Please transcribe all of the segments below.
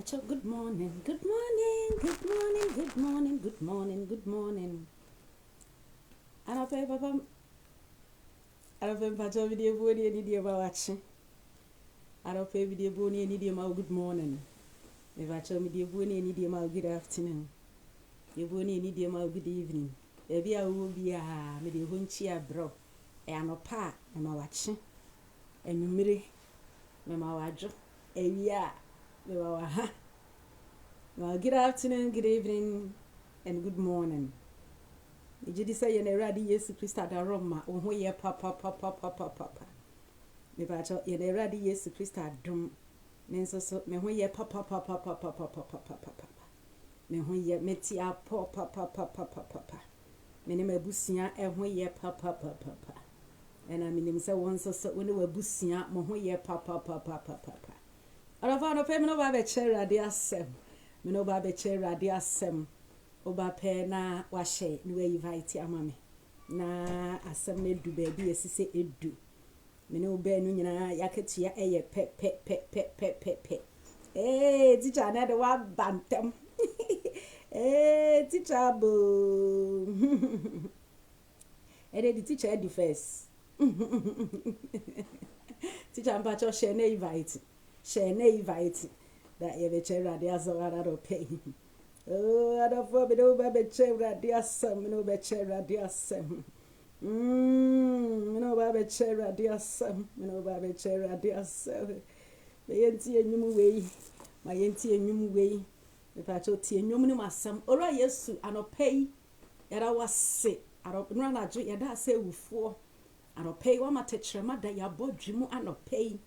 Good morning, good morning, good morning, good morning, good morning, good morning. Papa. Pacho video boni any dear watching. Video boni any dear good morning. If I show me dear boni any dear good afternoon. You boni any dear good evening. Maybe I will be a maybe hunchia bro. Pa and my watching. And you mirror my wajo. Well, good afternoon, good evening, and good morning. Did you say you're ready? Yes, Christ, at the Roma, or where papa. Me bacho, you're ready? Yes, Christ, at drum. Men so, me when ye papa. Me when ye metia papa. Me name a busia, and when ye papa. And I mean, so once so when we were busia, mo when ye papa. I don't find a payment of a chair, dear Sam. Mino ba beche radi asem oba pe na wahye ni we invite amame na asem na edu ba bi esise edu mino ba nu nyina yaketia eye pe teacher na de wa bantem teacher bo the teacher edi first teacher mpa cho share na invite that you beche radia so ara pay. Oh, I don't for me no beche radia sam, no beche radia sam. No beche radia sam, no beche radia sam. My yenti enyum we, my yenti enyum we. Me pacho ti enyum ni masam. Ora Yesu anopay. Yara wase. Aro nra na jo yada se wufo. Anopay wa matechrema da ya bodwimu anopay.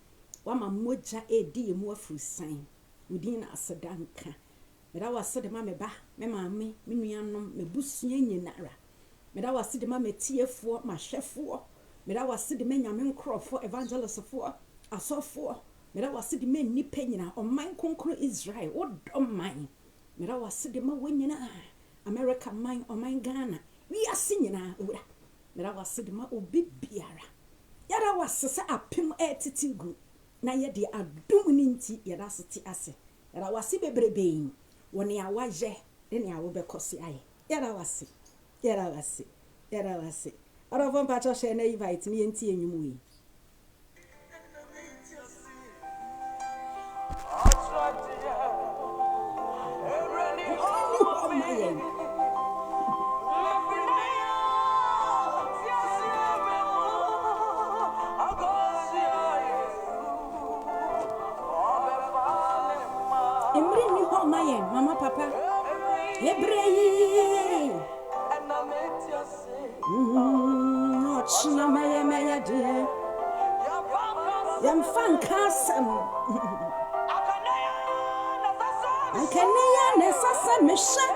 Wa mamoja edi emu afrusan. Within a sedanka. Meda was said, Mamma ba, me mammy, minianum, me busien yenara. Meda was said, Mamma tea for my chef for. Meda was said, the men yamin crow for evangelist for. I saw for. Meda was said, the men ni penina on mine conquer Israel. What don't mine? Meda was said, the ma winina. America mine or mine Ghana. We are singing. Meda was said, ma obi biara. Yada was sa a pim etigu. Na ye de adum ninti ye da soti ase era wase bebrebe woni awaje de ne awo bekosi aye era wase ara von pacho she na invite ni enti enwum wi Mama papa Ebrei China maya dear Yam fan casam Ankenya nesasa mesha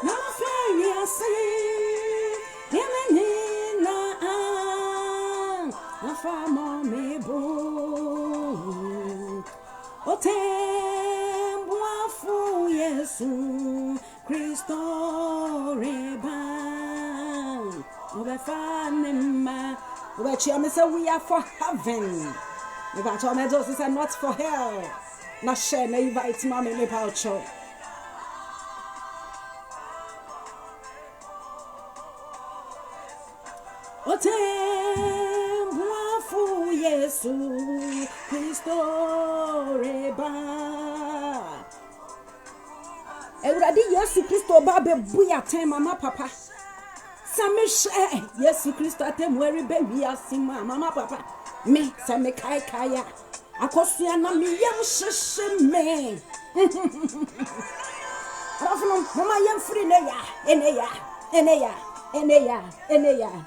No fear say Famo me bo o tempo afu Yesu Cristo reba o be fanima o be chia me say we are for heaven me ba cho me just say not for hell na share na invite mama me pa cho o Yesu Cristo reba Ewurade Yesu Cristo ba be buya ten mama papa Samish Yesu Cristo atem weri be wi asima mama papa me same kai kaya akosua na me yem sheshe me Rafuno mama yem free eneya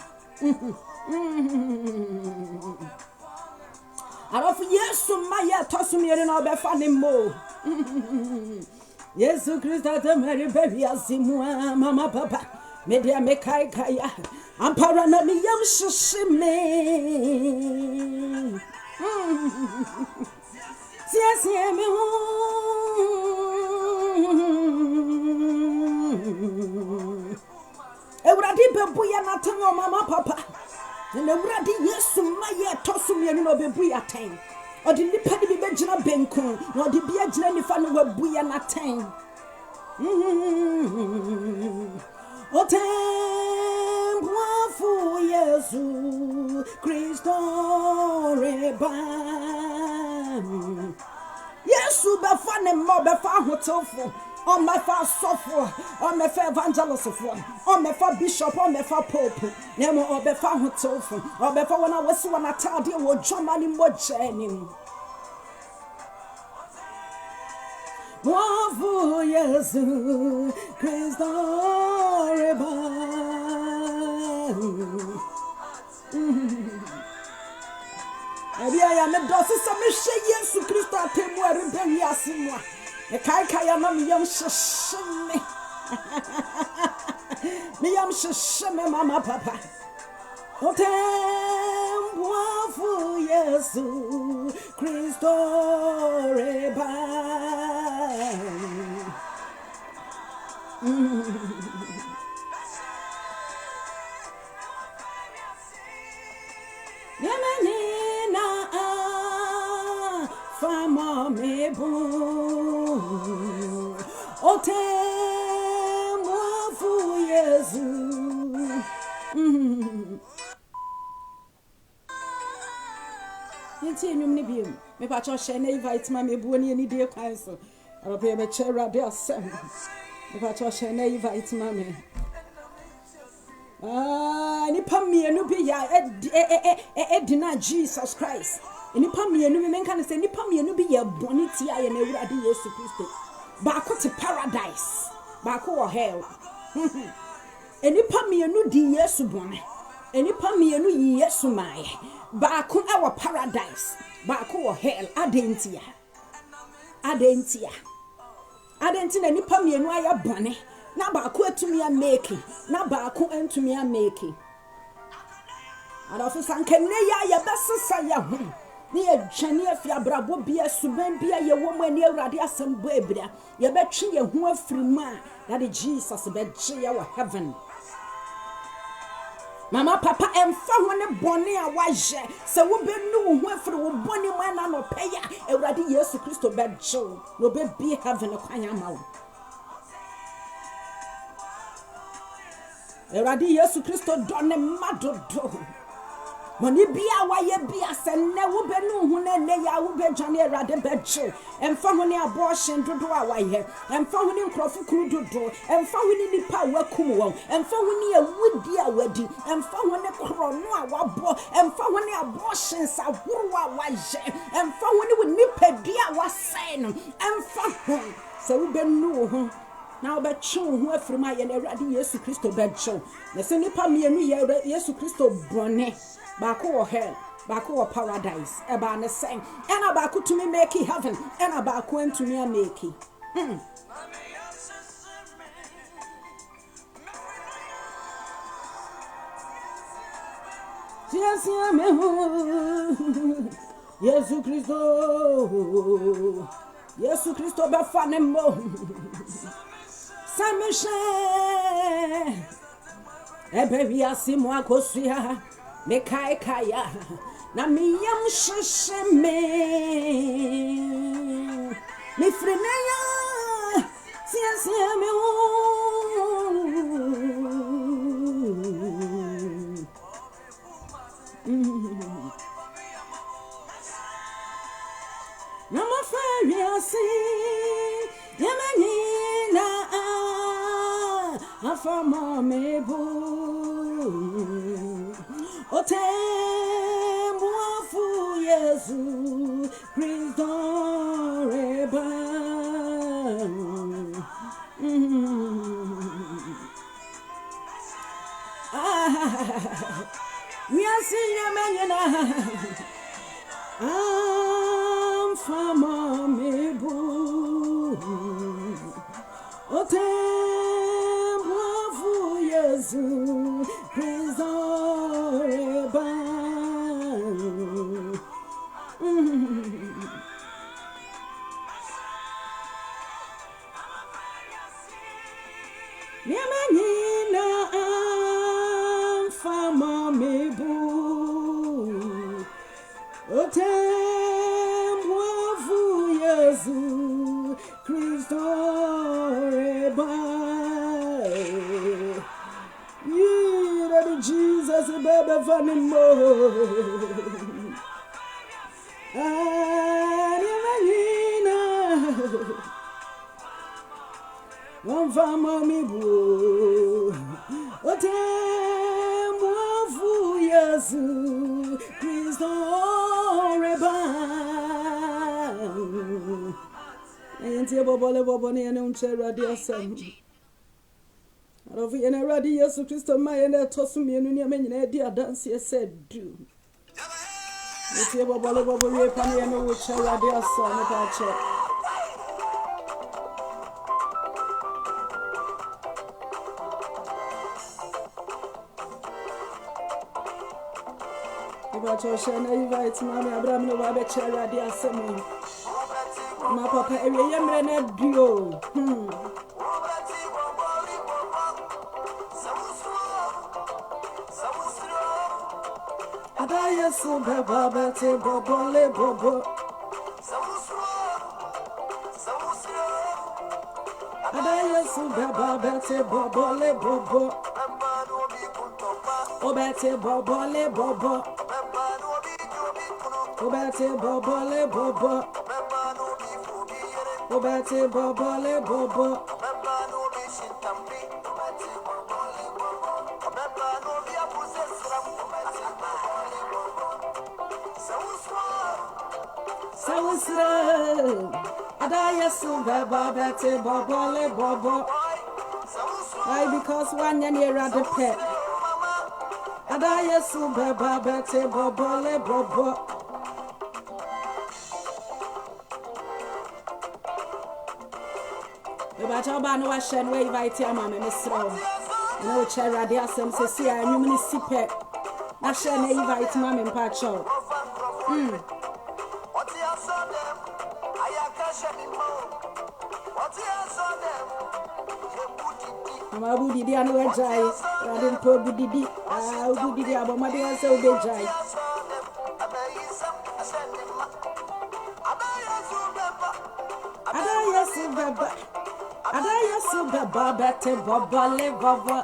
Arofu Yesu maya tosumi ere na obefa ni mo Yesu Christa te meri baby asimu mama papa media me kai kaya ampara na mi yam shishime Siasie me Uradi bebuya natango mama papa. And the Uradi yesu maye tosum yenu no bebuya ten. Or the nipadi be bejina benko. Or the beer jina fan webuya naten. O tempo fu Yesu Christo reba. Yesu befa ne mo befa hotelfo. On my fa software, on my fa evangelist of one, on my fa bishop, on my fa pope, Nemo or befa hotelfo, or befa when I was one I told you what Germany more journey. Wafu Yesu Christo reba. Ebi aya me dosi sa me hye Yesu Christo atemu arebe wiase mo. E kai ya na me yam shesheme. Me yam shesheme mama papa. Otem wafu Yesu Christo reba. Yemenina fama mebu Otem wafu Yesu. Yenti enyum ne biem me pa cho share na invite ma me bu ni dey kwan so arope me chere ade asem me pa cho share na invite ma me nipa mienu bi ya edina Jesus Christ nipa mienu bi menka ne se nipa mienu bi ya boni ti aye na Ewurade Yesu Kristo ba ko te paradise ba ko wo hell nipa mienu di Yesu boni nipa mienu yi Yesu mai ba ko awo paradise ba ko wo hell adentia na nipa mienu aya boni na ba ko atumi a make na ba ko antumi a make Adolfo sankene ya besesa ya ho ne ye dwane afi abrabo bia suban bia ye wo mani Awurade asem bo ebira ye betwe ye ho afirimu a that Jesus be gye ya wo heaven. Mama papa emfa ho ne bone a waje se wo benu wo ho afiri wo bone mu na no peya Awurade Yesu Kristo be gye no be bi heaven kwanya ma wo. Awurade Yesu Kristo done madodo Moni bia waye bia se ne wo benu hu ne ne ya wo be dwane Awurade be gye emfa ho ne abortion dodo a waye emfa ho ne nkrofo kuru dodo emfa ho ne nipa wakum won emfa ho ne awudi a wadi emfa ho ne krono a wabo emfa ho ne abortion sa huru a waye emfa ho ne nipa bia wasai no emfa ho se wo benu ho na obetwe ho afirima ye na Awurade Yesu Kristo becho na se nipa mienu ye Yesu Kristo brone ba ko wo hell ba ko wo paradise e ba ne sen ena ba ko to me make heaven ena ba ko antumi a make Jesus me Yesu Kristo ba fa ne mo Sameche ebe wi asimo akosia me kai kaya na mi yam shesheme mi freneya sia me na ma fari asi yemenina afama mebu otembo afu Yesu Kristo reba we are seeing yemenina afama mebu otembo afu Yesu Kristo reba Yemenina vanimo. Animalina. One family boo. Otem wafu Yesu Kristo reba. Enti bobo ne ene unchera dia sam. Arofi ene radi Yesu Kristo ma ene tosu mienu ne amenyina di adanse ese du. Enti bobo we pa ne ene wo chera dia sam ne pa che. Iba chosha na invite mama Abraham no ba be chera dia sam. Ma papa ewe yemre na duo. Ada Yesu baba bete bobo le bobo. Ada Yesu baba bete bobo le bobo. Obete bobo le bobo. Obete bobo le bobo. Obete bobo le bobo. Ada Yesu baba bete bobo le bobo. Why? Because one year rather pet. Ada Yesu baba bete bobo le bobo. But I ban was shed way by Tiama, Miss Row. No chair, dear, some say, I knew many sipet. I shall invite Mammy and Pacho. My booty, the other jai, I didn't put Budi. I'll do the other, my dear, so big jai. Ada Yesu baba bete bobo le bobo.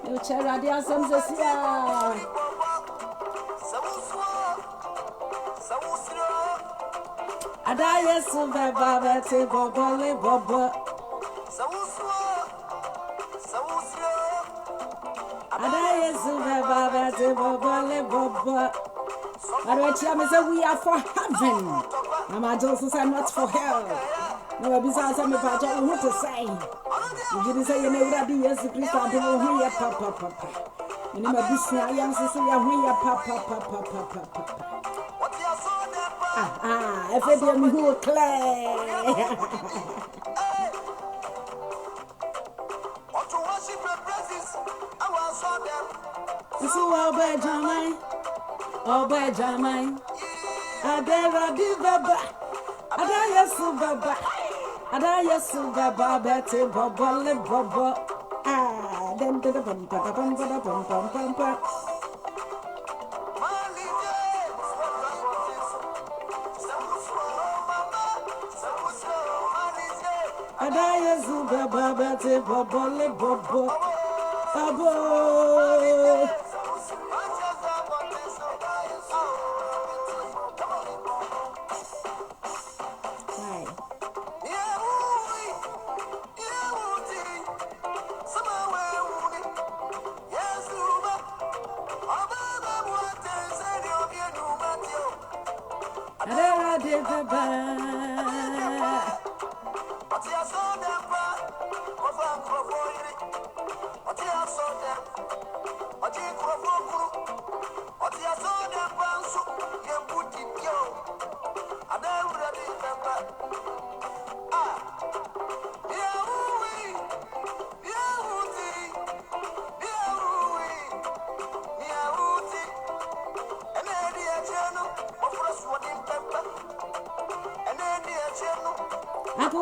You chera dia some sesia. Ada Yesu baba bete bobo le bobo. Ada Yesu baba bete bobo le bobo. But we are for heaven. I'm just say not for hell. No, besides, I'm about to say. You didn't say you never do yes, Christ. I don't know your papa. And in my business, I am to say, I'm your papa. If it be me who clay. So, oh, Benjamin. Ada Yesu baba bete bobo le bobo. Then the bum. Ada Yesu baba bete bobo le bobo. Abo.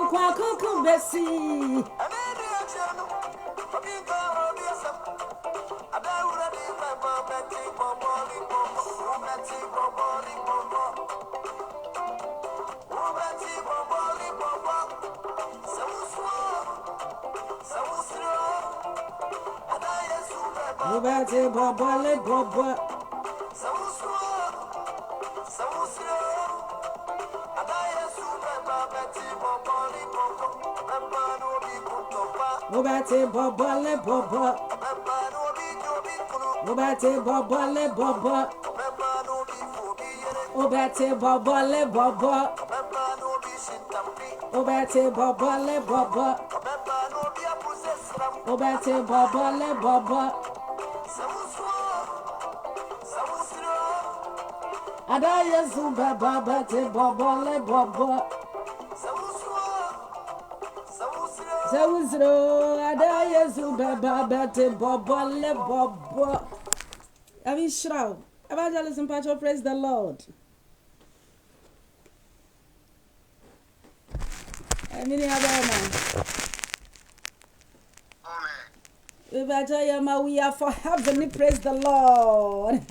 Akuku besi. Obate Baba le Baba. Obate Baba le Baba. Obate Baba le Baba. Obate Baba le Baba. Obate Baba le Baba. Obate Baba le Baba. Ada Yesu Baba Bate Baba le Baba. Zawuzro Ada Yesu Baba Bate Baba le Baba. Avishraw. Evangelism Patrol, praise the Lord. Mini Abema. We are for heaven, praise the Lord.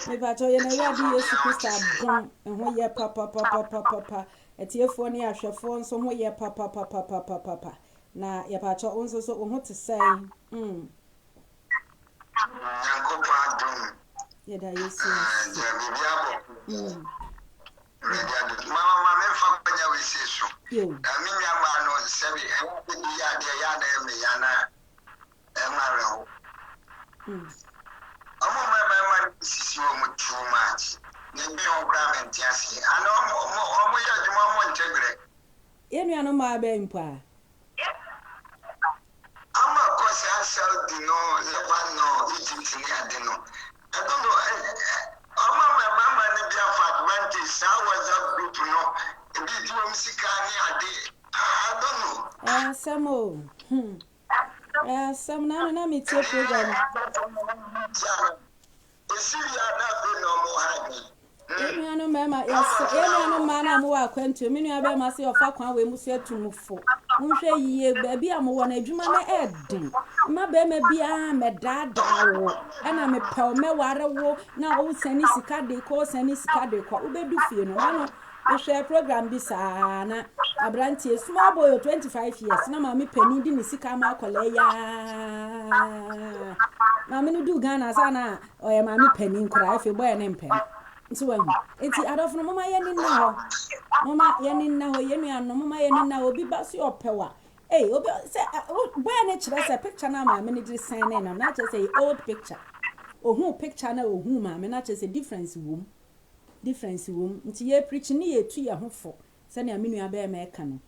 Me bacho ye na wadi Yesu Kristo adom ho ye papa etiefo ne ahwefo nso ho ye papa na ye bacho onso so ho te sei Yankopa adom ye da Yesu mama me fa kwanya we sesu yo na me nyama no sebi e ya de ya na me ya na e mare ho omo mama sisi o mu too much ne bi on grament yasi ana omo ya djuma mo ntegre ye nuano ma ba mpa ama kosi Saudi no Lebanon no Egypt ni ade no I don't know omo mama ni bi afa advantage sa WhatsApp group no e bi di o msika ni ade I don't know samo some na me tie program Enu mama enu mana mo akwantu me nua be ma se ofa kwan we musu atumufo nhwe yiye ba bi amwo na adwuma na eden ma be ma bia medada wo ana me pew me ware wo na wo sani sika de ko wo bedu fie no na no share program bi saa na abrantie small boy 25 years na ma me pani di ni sika ma akola ya na me no du Ghana sana oye ma me pani nkura afi boy na mpen nti wahu enti adofo mama ye ni na ho mama ye ni na ho ye nua no mama ye ni na obi ba so opewa obi say boy na kire say picture na ma me ni di sign na just say old picture ohun picture na ohun ma me na just say difference wom nti ye preach ni ye tu ye ho fo se na me nua ba ma eka no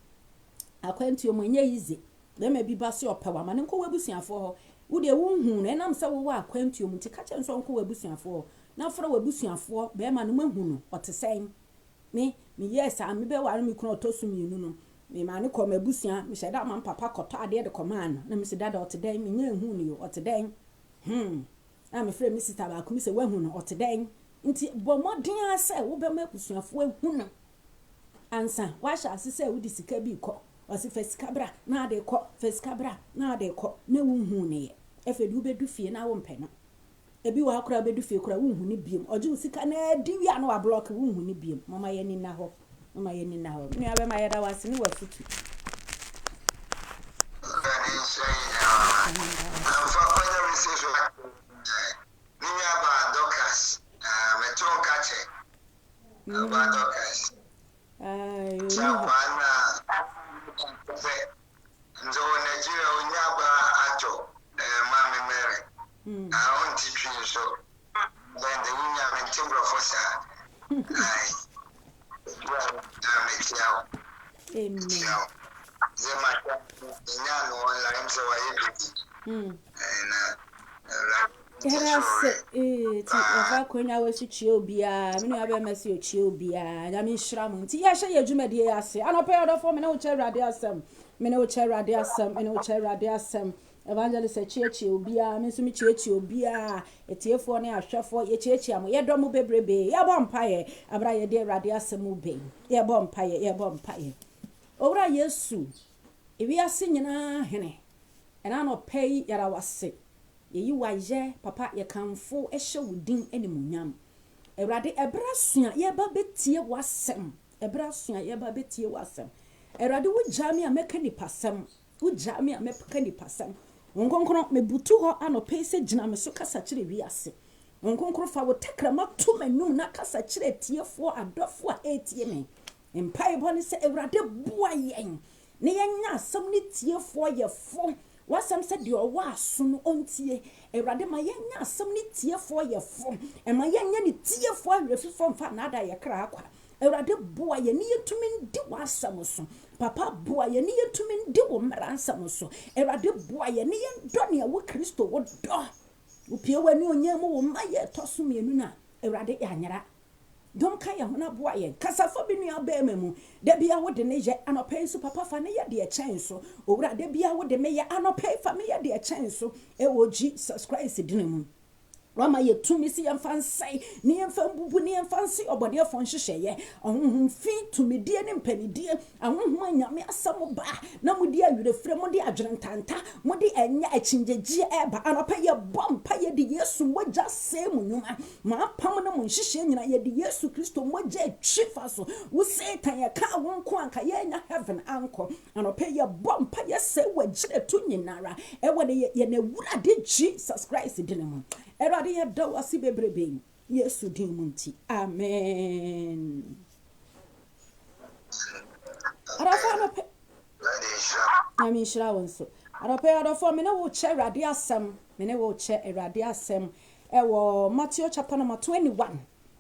akwantu mo nya yize be ma bi ba so opewa ma ne nko wabusuafo ho wo de wo hu na enam se wo wa akwantu mo nti ka che nso nko wabusuafo ho na fra wabusuafo be ma no mahu no otesen me yes am be ware me kuno otosu mienu no me ma ne ko mabusua me sheda ma papa koto ade de command na me se dada oteden me nya hu no oteden na me fra me sita ba ku me se wahu no oteden nti bo modin ase wo be ma busuafo ahu no ansa wa sha asese wo di sika bi ko wasi fesika bra na ade ko fesika bra na ade ko na wo hu ne ye efedu be du fie na wo mpe no ebi wa akura bedu fie kura wo hu ni biem oju sika na di wi anu wa block wo hu ni biem mama ye ni na ho ni abe ma ye da wasi ni wa futu I want to teach you so. Then the women are in timber for Ofa kwenya we su chie obia me no abe mesi o chie obia na me nhira mu nti ya hye ye dwumade ya ase anope odofo me no che rade asem evangelist chie obia me so me chie obia etiefo ne ahwefo ye chie am ye dom bebrebe ye bom paye abra ye de rade asem ube ye bom paye owura Yesu ewi ase nyina hene ena no pay yara wase yeyi waje papa ye kanfo ehye wudin animunyam ewrade ebrasua ye ba betie wasem Erade wo jami a meka ni pasam wo jami a meka ni pasam wonkonkron me butu ho anope se gina me so kasa kire wiase wonkonkron fa wo tekrama to manum na kasa kire tiefo adofo a etie me empai bone se Ewurade boa yen ne yenya asam ne tiefo ye fo wasam se de owo aso no ontie Ewurade ma yenya asam ne tiefo ye fo e ma yenya ne tiefo ahwefifo mfa na ada ye kra akwa Ewurade boa ye ne yetumi ndi wasam so papa boa ye ne yetumi ndi wo mransam so Ewurade boa ye ne yendo ne wo Kristo wo do upie wani onyam wo ma ye toso mienu na Ewurade yanyara don kan ya hona boa ye kasafo bi nua ba emamu da bia wo de ne ye anope so papa fa ne ye de chen so Owurade bia wo de me ye anope fa me ye de chen so e wo Jesus Christ dinemu Rama ye tumi si yemfa nsai ni yemfa bubu ni yemfa nsi obode afon hyehyeye ohunhun fi tumi die ne mpanidie ahunhun anyame asam ba na mudi awirefre mudi adwerentanta mudi enya akyinjegie eba anopa ye bompa ye de Yesu moja semu nyuma ma pam na mo hyehyeye nyina ye de Yesu Kristo moja twifa so wo Satan ye ka wonko anka ye nya heaven anko anopa ye bompa ye se wagire to nyinara e wode ye na Ewurade Jesus Christ dinemu Erade ya da wasi bebrebe Yesu din mu nti amen arafa no pe amen shira wonso arafa arafo me na wo che Erade asem me na wo che Erade asem e wo Matthew chapter number 21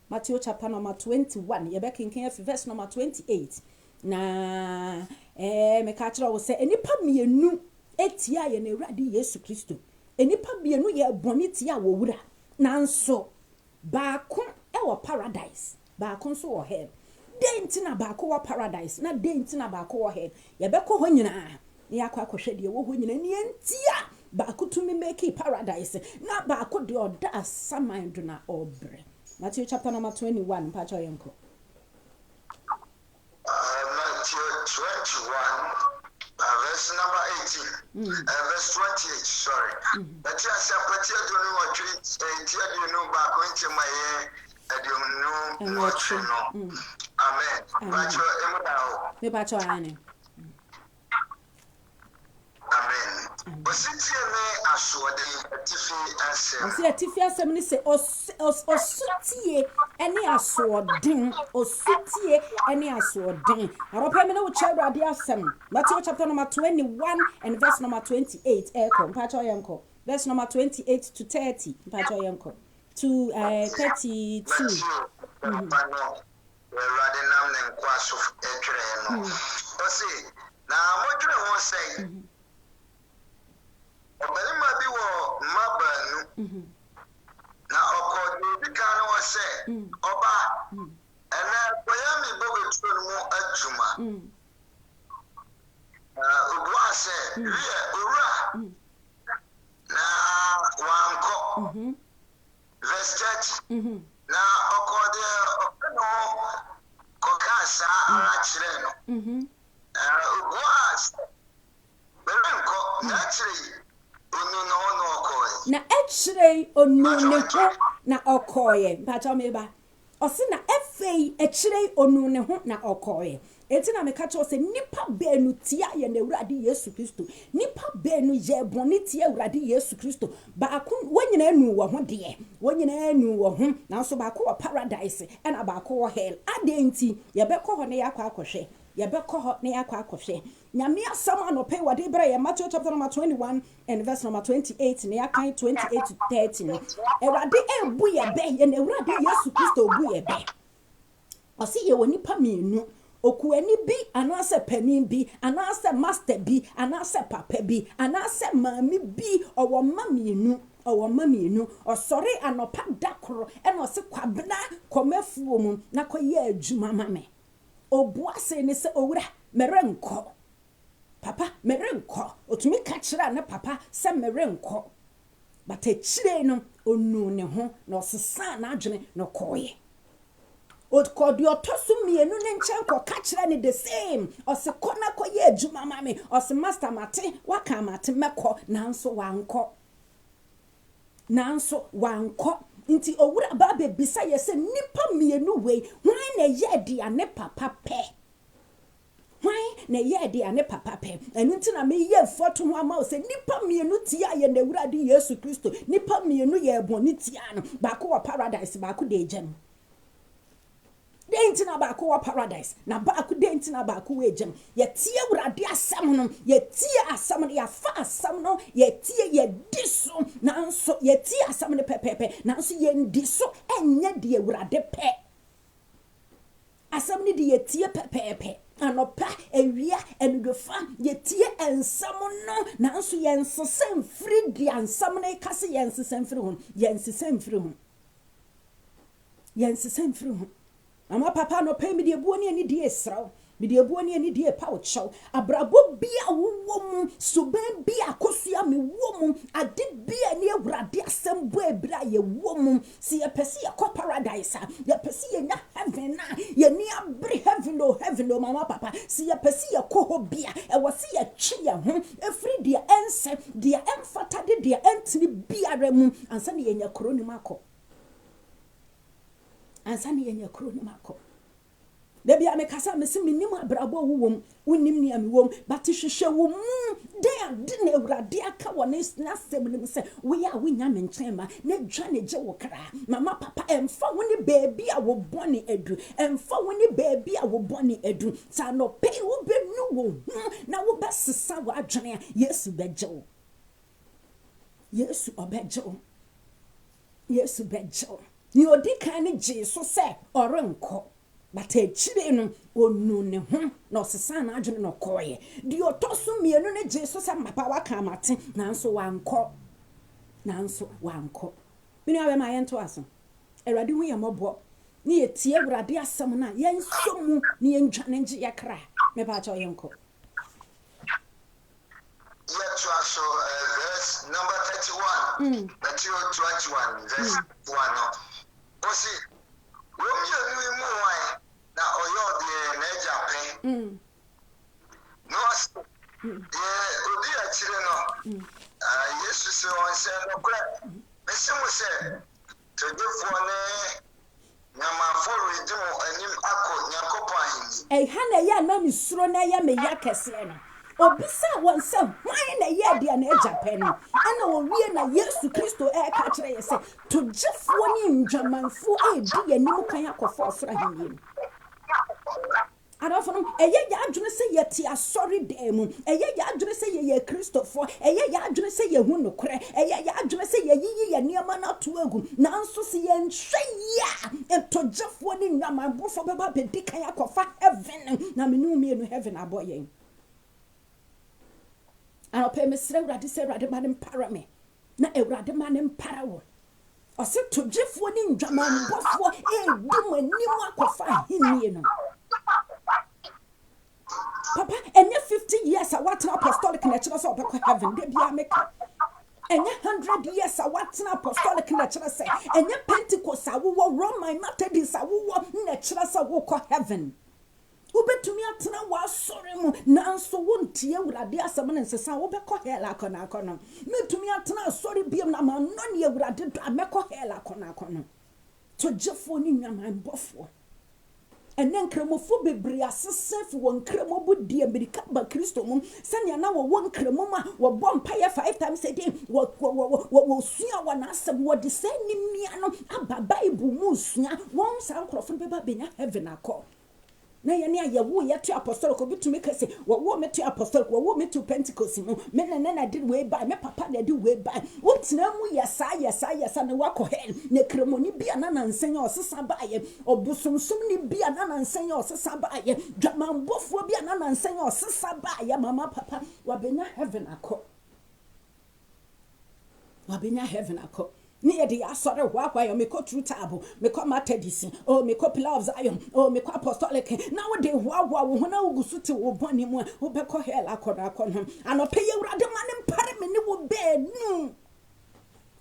Matthew chapter number 21 ye be kinkin verse number 28 na me ka kira wo se enipa mienu etia ye na Erade Yesu Kristo enipa bienu ye boni tia wo wura nanso baako e wo paradise baako nso wo hell denti na baako wo paradise na denti na baako wo hell ye beko ho nyina ne yakwa akohwe de wo ho nyina ne entia baako tumi make paradise na baako de oda asaman do na obre Matthew chapter number 21 pacho yenko Matthew 21 verse number 18, verse 28, sorry. But yes, I put you to know what you know back when you may know what you know. Amen. But you're Amen. Ositi me asode tifi asem. Osi tifi asem ni se osutie ene asoden osutie ene asoden. Aropa me na wo che Erade asem. Matthew chapter number 21 and verse number 28. Eko mpacho yenko. Verse number 28 to 30. Mpacho yenko. To 32. Erade nam ne nkwaso etwere no. Osi na modwere won say Obalima bi wo mabanu na okodi bi kan wo se oba ena boya mi bo betu no mu adwuma obo ase wie owura na wanko verse 30 na okodi no kokasa ara kire no obo ase berenko na kire na echire onu ne ho na okoye mpacha meba osi na efei echire onu ne ho na okoye enti na meka cho se nipa beenu tia ye na Ewurade Yesu Kristo nipa beenu ye boni tia Ewurade Yesu Kristo baako wonyina anu wo ho de wonyina anu wo ho na so baako wo paradise na baako wo hell adenti ye beko ho ne yakwa akohwe ye beko ho ne yakwa akohwe nyame asam anope wade bra ye Matthew chapter number 21 and verse number 28 ne yakan 28 to 30 no Ewurade ebu ye be ye na Ewurade Yesu Kristo obu ye be osi ye woni pa mienu okuani bi anase panin bi anase master bi anase papa bi anase mami bi owo mamienu osore anopa dakoro ena ose kwabena komafuo mu na koye adwuma mame obuase ne se owura merenko papa merenko otumi ka kira na papa se merenko batachire no onu ne ho na osesa na adwene no koye Odkodi otosu mienu ne nchenko kachira ni the same ose kona koye adwuma mame ose master mate waka mate meko nanso wanko nti owura ba bebisa yese nipa mienu we hwan na ye dia ne papa pe hwan na ye de ane papa pe enu nti na me ye foto ho ama o se nipa mienu tia ye na Awurade Yesu Kristo nipa mienu ye boni tia no ba ko wa paradise ba ko de gem denti na ba ko wa paradise na ba ko denti na ba ko we gem ye tie Awurade asam no ye tie asam no ya fa asam no ye tie ye diso nanso ye tie asam no pepepe nanso ye ndiso enye de Awurade pe asam ni de ye tie pepepe anopa ewia endofa ye tie ensam no nanso ye nsesem firi de ansam no kase ye nsesem firi ho ye nsesem firi ho ye nsesem firi ho Mama papa no pay me de buoni ani die sraw me de buoni ani die pa wo chaw abrabo bia wo mu suben bia kosua me wo mu ade bia ni Awurade asem bo ebra ye wo mu si ye pese ye ko paradise ye pese ye nya heaven na ye ni abre heaven no mama papa si ye pese ye ko ho bia e wo si ye twe ye ho efri de ense de emfata de entini bia remu ansa ne ye nya kroni makọ ansani yenya kro ni mako da bia me kasa me se menim abrabo wowom wonim ni ami wom but hwehwe wo mu de na Awurade aka woni na semnim se we ya wonya me nkyema na dwa ne je wo kra mama papa emfa woni baby a wo boni edu emfa woni baby a wo boni edu sa no pe wo benu wo na wo besesa wo adwene Yesu beje wo Yesu obeje wo Yesu beje wo ni odi kan ni Jesus se orenko but e chire no onu ne ho na osesa na adwene no koye di otoso mienu ne Jesus amapa waka amate nanso wanko mini awe ma yento aso Awurade hu ye mobo ni ye tie Awurade asem na ye nsomu ni ye ntwane ngi ye kra me ba cha yenko Let's also verse number 31 Matthew 21 verse 1 Osi Romeo ni mu wan na oyo de na Japan no obi achire no Yesu se on se no kra mesimu se todefo ne nyama foro idimo anim akọ nyakopo ahini ha na ya na misuro na ya me ya kese no obisa wonsam hwan na ye de na Japan no ana wo wie na Yesu Kristo ka kire ye se to jefo ni ndwamanfo di yanim kan akofo osoro ahini Adofo eye ya adwene se ye ti asori dem eye ya adwene se ye Kristofo eye ya adwene se ye hu nokre eye ya adwene se ye yiyi ye niam na to agu nanso se ye nhwe ya etojefo ni nwamanbofo beba bedi kan akofa heaven na menu mienu heaven aboyen ana pe mesre Awurade se Awurade ma ne mpara me na Awurade ma ne mpara wo ose tojefo ni ndwamanbofo di manim akofa hinie no Papa, and 50 years I want an apostolic natural so back heaven, they be a maker. And 100 years I want an apostolic natural say, and your Pentecost I will run my Methodist I will walk natural so walk heaven. Who bet to me at now was sorry, now so won't you would I dear someone and say, I will be called hair like on a corner. Me to me at now, sorry, be a man, none you would I did I make a hair like on a corner. To Jeff winning your mind buffalo. And then cremofo bebre asese for one cremo budi America ba Kristo mum sanya na wo one cremo ma wo bom paye 5 times a day wo sua wana asem wo de sani mia no aba Bible mu sua won san krofo be ba benya heaven akọ na ye ne aye wo ye to apostolic obitumi kase wo me to apostolic wo me to Pentecost mu me na did way by me papa na did way by wo tena mu yesa na wakọ hell na kremoni bia na nansenya osesa ba ye obusumsum ni bia na nansenya osesa ba ye dwamambofo bia na nansenya osesa ba ye mama papa wa benya heaven akọ ni edi asore hwa yo me ko true table me ko matedisi o me ko pillar of Zion o me ko apostolic na wo de hwa wo ho na ugusu te wo boni mu wo be ko hell akoda no anope ye Awurade ma ne mpare me ni wo be nu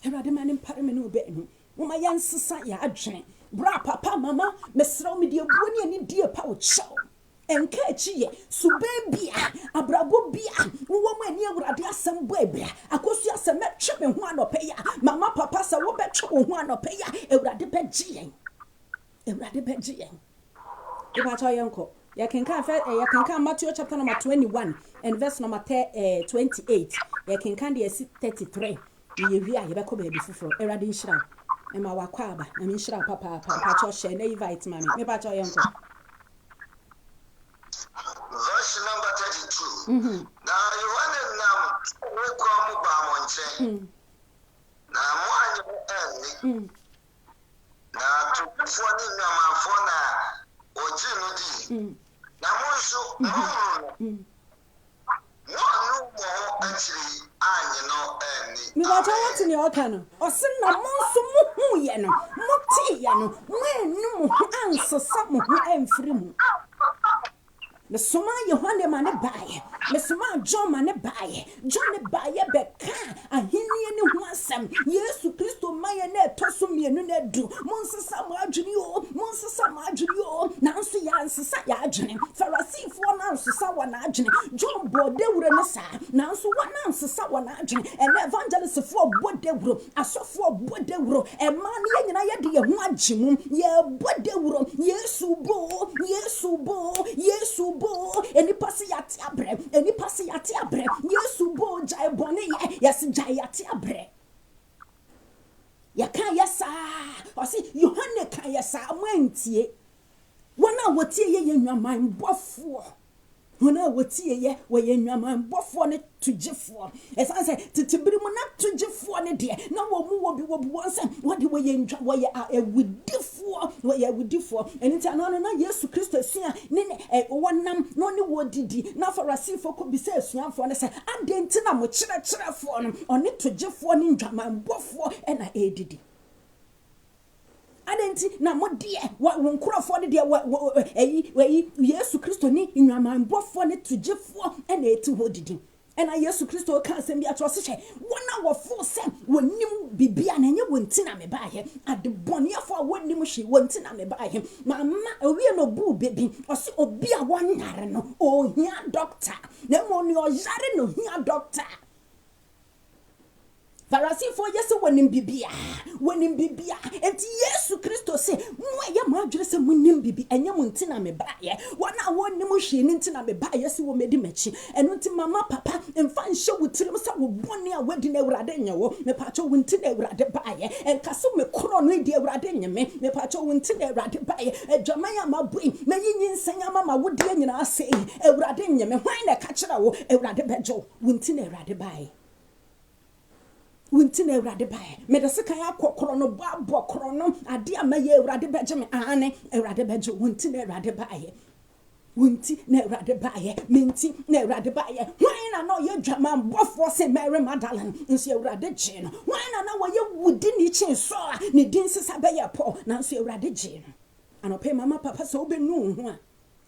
Awurade ma ne mpare me ni wo be nu wo ma yansesa ya adwen bra papa mama me sraw me de buoni ani die pa wo chaw enka echiye subebia abrabo bia wo mo ani Awurade asem bo ebia akosu asem metwe me ho anope ya mama papa se wo betwe wo ho anope ya Awurade begie yen e ba to yenko You can Matthew chapter number 21 and verse number 28. You can the 33. You hear you beko baby fufu. Eradi nshira. Ema wakwaba. Na mi nshira papa cho share na invite mami. Me pa cho yenko. Verse number 32. Now you want to know we come ba monche. Na mo anyi na to foni na mafona ojinu di. Na mo so mo actually anyi no mi ba cho what ni o kan o sin na mo so mo hu ye no mo ti ye no mo enu mo ansesa mo hu amfiri mu. Me soma Yohane mane baye. Me soma John mane baye. John ne baye beka ahini ne ho asem. Yesu Kristo maye na etoso mienu na du. Monsesa mo adwene o. Monsesa mo adwene o. Nanso ya nsesa ya adwene. Pharisee fo na nsesa wa na adwene. John bode wure ne sa. Nanso wa na nsesa wa na adwene. And evangelist fo bode wuro. Asofo bode wuro. E man ye nyina ye de ye ho agimum. Ye bode wuro. Yesu bo. Yesu bo. Yesu bo eni pasi yati abre Yesu bo jai bone ye yes jai yati abre ya kan yesa o si Yohane kan yesa amwantie wana wotie ye nwaman bofo wana wotie ye wo ye nwaman bofo ne tujefo esan se titibiri mu na tujefo ne de na wo mu wo bi wo wonse wode wo ye ntwa wo ye awudifo enti ano na Yesu Kristo asua ne wonam no ne wodidi na Pharisee fo ko bi se asuafo ne se adenti na mo kyerɛkyerɛfo no one tujefo ne ndwaman bofo na edidi adenti na modie won kurofo ne de eyi Yesu Kristo ni nwaman bofo ne tujefo na eti hodidi ena Yesu Kristo ka asem bi atro se hye wona wo fo se wonim bibia na nye wonti na me baaye adeboniafo a wonim hye wonti na me baaye mama owie no bu bebi ose obi a wonare no ohia doctor na mo ni oyare no hia doctor Pharisee for yes wonim bibia enti Yesu Kristo se mo ye ma adwere se munim bibi enye mo ntina me baaye wona wonim hwe ni ntina me baaye se wo medi machi eno nti mama papa emfa nhye wotirim se wo bone a wadi na Awurade nyewo me pacho wo ntina Awurade baaye enkaso me kro no di Awurade nyeme me pacho wo ntina Awurade baaye adwaman a mabui me yinyin mama wodi nyina ase Awurade nyeme hwan na ka kira wo Awurade bejo wo ntina Awurade baaye wunti na Awurade bae me de sekan akokoro no babo koro no ade amaye Awurade beje me ane Awurade beje wunti na Awurade bae wunti na Awurade bae menti na Awurade bae hwan na no ye dwaman bofo se Mary Magdalene nso Awurade je no hwan na wo ye wudi ni chin so a ne din sesa be ye po na nso Awurade je no anope mama papa so obenu ho a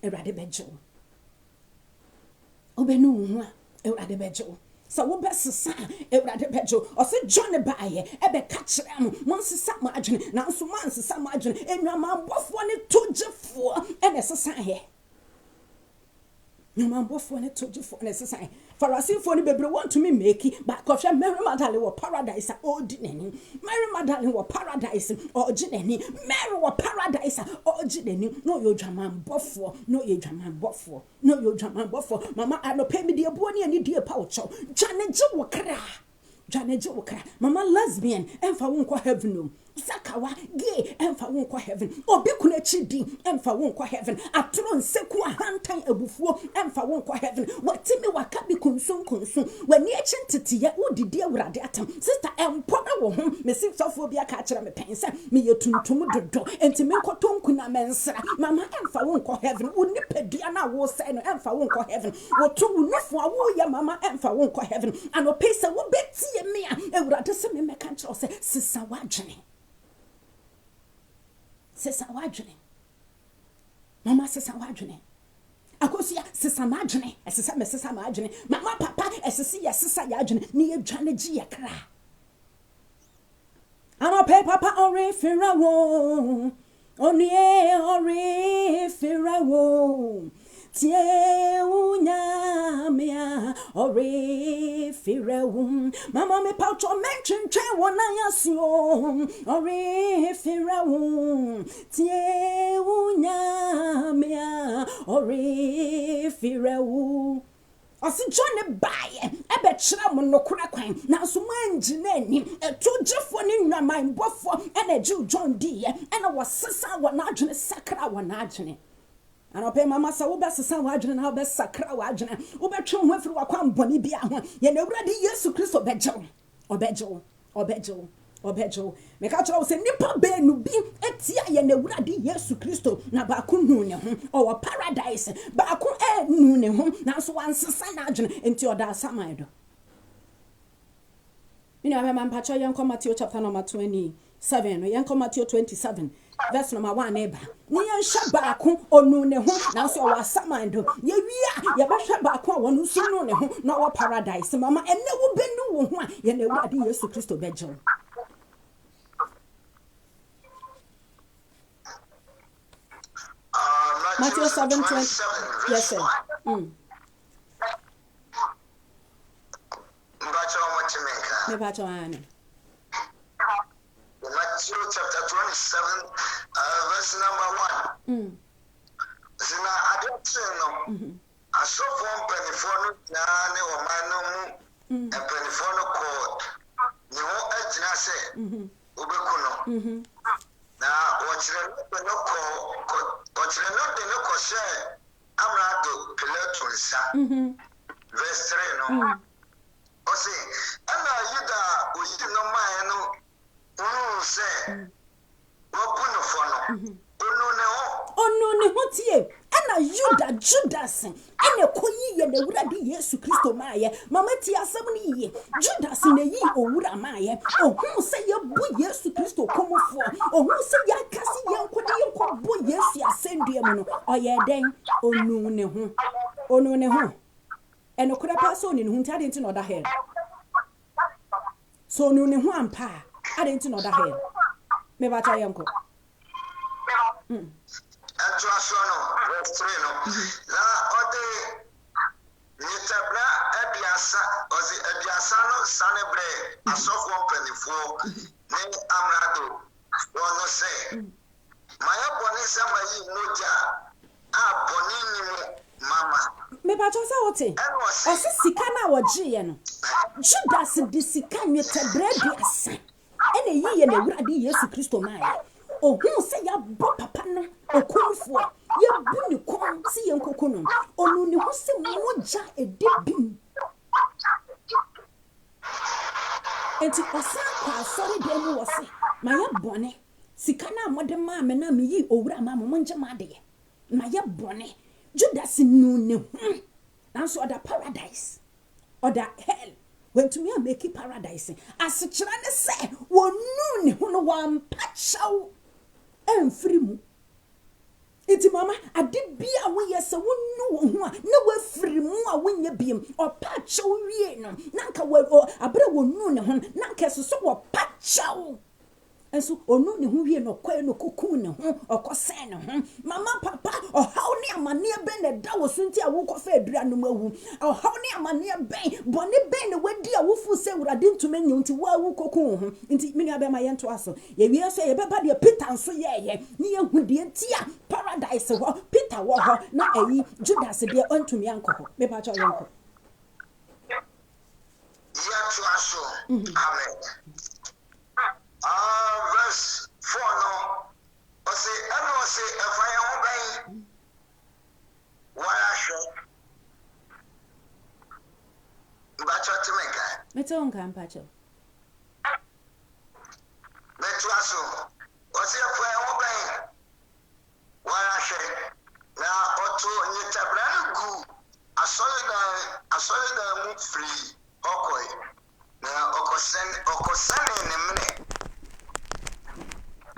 Awurade beje obenu ho a Awurade beje so wo besesa Awurade bejo o se John baaye ebe ka kire am monsesa ma adwene na nso mansesa ma adwene enwama bofo ne tojefo ene sesa he enwama bofo ne tojefo ene sesa he Pharisee for ni bebre want to me make but kofia Mary Magdalene wo paradise ordinary Mary Magdalene wo paradise ordinary Mary wo paradise ordinary no yo dwaman bofo no yo dwaman bofo no yo dwaman bofo mama anope me de buoni ani die paucho janeje wo kra mama lesbian emfa wo nkwa heaven no sakawa gay emfa wo nkwa heaven obi kuna chidi emfa wo nkwa heaven atro nseku ahantan abufuo emfa wo nkwa heaven watimi wakabi kunsun wani echi ntetiye odidi Awurade atam sister empona wo ho mesi sofo bi aka kira me pensa me yetuntum dodo enti me nkoto nkuna mensra mama emfa wo nkwa heaven unipadua na wo se no emfa wo nkwa heaven woto unufo a wo ya mama emfa wo nkwa heaven anopesa wo betie me a Awurade se me meka kira se sisa wadwene sesa wadwene mama sesa wadwene akosia sesa madwene esesa mesesa madwene mama papa esesi ya sesa ya adwene ni edwane gi yakra ama pe papa ore firawo onie ore firawo tie unya mea ore firawo mama me paucho menchentwe wona yasio ore firawo tie unya mea sorry firewu Osi John baye ebe chira mo nokura kwan na so manjina anim etogefo ne nwaman bofo ena Jew John die ena wasesa wa na adwene sakra wa na adwene ana pe mama sa wo besesa wa adwene na wo besakra wa adwene wo betwe ho afiri wa kwan boni bia ho ye na Awurade Yesu Kristo obejo meka chira wo se nipa beenu bi etia ye na Awurade Yesu Kristo na ba ko hu ne ho o paradise ba ko nu ne ho na so wansesa na adwene enti oda asaman do ina mama mpacho yenko Matthew chapter number 27 no yenko Matthew 27 verse number 1 eba ni yenhwe ba ko onu ne ho na so wa asaman do ye wia ye ba hwe ba ko a wonu su nu ne ho na wo paradise mama enne wo benu wo ho a ye na Awurade Yesu Kristo bejo Matthew 7:20. Yes, sir. Matthew chapter 27, verse number 1. Zina adoption. I saw from Penifon, Nane or Manomu, and Penifon called. You won't say, Ubekuno. Now, what's the no call? What's the no share? Amrado Pilatus, verse 3. No, or say, Anna Yuda, we did no mind, no, say, Oh no, what's ye? Anna Judas, and a koyi and the Wuradi Yesu Christo Maya, Mama Tia 70 Judas in a ye or Wura Maya, or who say your boy Yesu Christo come for, or who say ya Cassie young boy yes, ya send you, or ya dang, oh no, and a crap person in whom I didn't know the head. So no, one pa, I didn't know the head. Maybe I try uncle. Verse 3 no. La ode nitabra ediasa ozi ediasa no sanebre asofo 24 ne amrado wono say maya boni sama yi moja a boni nimu mama me ba cho sa wote o se sika na wo gye no Judas di sika nitabra ediasa ene yi na Awurade Yesu Kristo mai o hu se ya bo papa no okunfo ye bu ni kon si ye nkokono onu ni ho se moja edibim enti osa kwa sorry dem wo se maye bone sika na amode ma me na me yi owura ma mo nje ma de maye bone Judas nu ne hu nanso oda paradise oda hell when to me make paradise asekira ne se wonu ne hu no wampachaw emfiri mu iti mama ade bia wo yesa wonu wo ho a na wafiri mu a wonya biem opachaw wie no nanka wo abere wonu ne ho nanka so wo pachaw enso onu ne ho wie no kwae no kokun ne ho okosen ne ho mama papa haw ne amane be ne da wo so nti a wo kofa adura no mawu haw ne amane be bone be ne wadi a wo fu se Awurade ntuma nyi nti wo awu kokun ho nti mini aba ma yento aso ye wie so ye beba de Peter nso ye ni ye hu de ntia paradise ho Peter wo ho na ayi Judas de ontumi anko me pa cha yonko ya to aso amen. Verse 4 no. I say if I am obeying, why I should. But what to make it? It's on campacho. Let's also. I say if I am obeying, why I should. Now, Otto, you have brand good. I saw you free. Okay. Now, Okosan in a minute.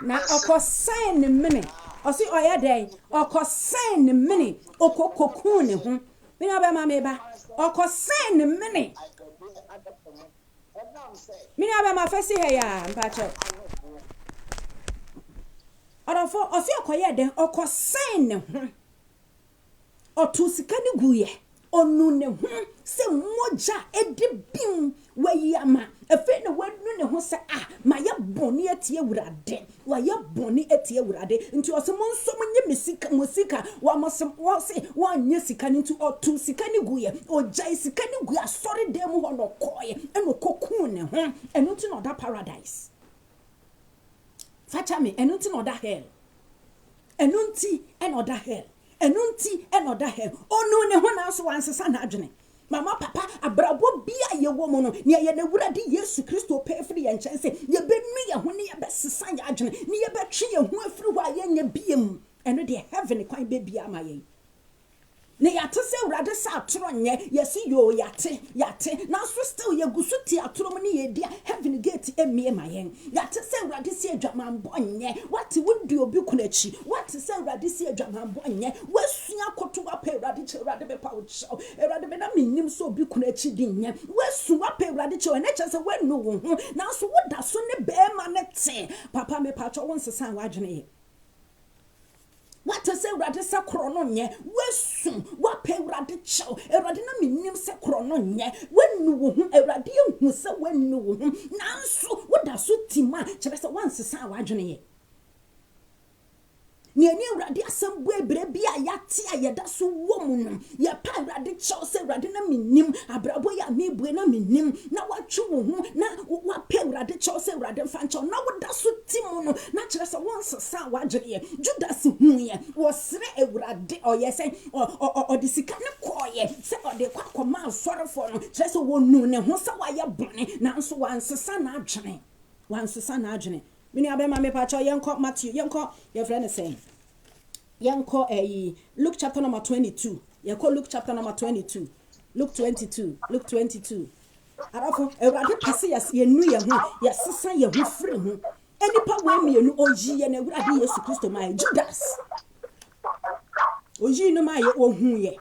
Na okosan ne mene osi oya dey okosan ne mene okokokun ne ho me na ba ma me ba okosan ne mene me na ba ma fesi he ya mpacho orofo osi okoye dey okosan ne ho otu sika ne guye onu ne ho se moja edibim wayama efe ne wanu ne ho se ma ye boni atie wurade wa ye boni atie wurade nti osemo nsom nye musika wa mosem wa se wa nye sika ni nti otu sika ni guye ojai sika ni guye asori dem ho no koye eno kokun ne ho eno nti no da paradise facha me eno nti no da hell eno nti eno da hell enunti enoda he onu ne ho na so wansesa na adwene mama papa abrabo bia ye wo mu no ne ye na wurade Yesu Kristo pefiri ye nchen se ye benu ye ho ne ye besesa ya adwene ne ye betwe ye ho afiri ho aye nya biem eno de heaven kwan be bia amaye ne yate se wurade sa atoro nye yesi yo yate na so still ye gusuti atoro mu ne ye dia heaven gate emie mayen yate se wurade se adwamambo nye what would you obi kunachi what se wurade se adwamambo nye wasua koto wa pe wurade che wurade be pa wo chaw wurade be na minim so obi kunachi di nye wasu wa pe wurade che na che se wanu wo ho na so woda so ne be ma ne te papa me pa cho won sesan wa adwene ye what to say wurade se krono nye wasu wa pe wurade chaw wurade na minim se krono nye wanu wo ho wurade hu se wanu wo ho nanso woda so tima chere se wan sesan wa adwene ye ni wurade asem bu ebre bia yate ayeda so wo mu no ye pa wurade chaw se wurade na minim abrabo ya mebu na minim na watwe wo ho na wa pe wurade chaw se wurade fa chaw na woda so timu no na chere se wan sesan wa adwene ye Judas hu ye wo sere wurade oye se o de sika ne koye se o de kwakoma asorefo no chere se wo nu ne ho se wa ye bone nanso wan sesan na adwene mini abema me pa chaw yenko Matthew yenko your friend is saying yanko Luke chapter number 22 yanko Luke chapter number 22 Luke 22 arafo ewrade pese yenu ye ho yesesa ye ho firi ho enipa we mienu oji ye na ewrade Yesu Kristo mai Judas oji no mai ohun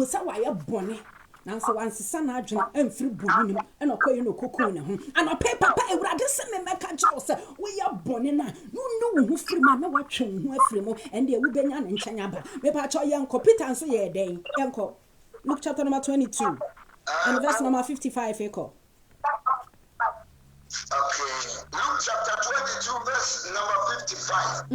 sa wa ye bone nanso wansesa na adwene amfiri bohunim ena koye no kokon ne ho anope papa ewrade se me meka jaw se we ya bone na no wo firi ma na watwe ho afiri mo ende ewu benya na nkyanya ba me pa cho yenko Peter nso ye den yenko Luke chapter number 22 and verse number 55 eko. Okay, Luke chapter 22 verse number 55.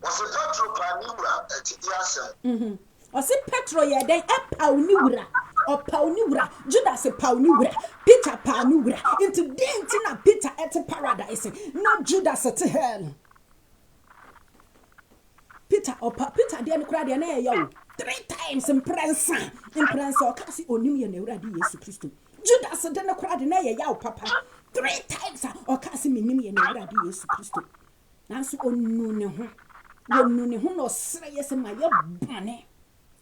Was a Petro Panura at Yasem. Ose Petro ye den epauni wura Judas pauni wura Peter pauni wura into denti na Peter at paradise na Judas at hell Peter dey nkura dey na ye 3 times in prince o kasi onim ye na ewrade Yesu Kristo Judas dey nkura dey na ye yaw papa 3 times o kasi minim ye na ewrade Yesu Kristo nanso onu ne ho no sere yese ma ye bane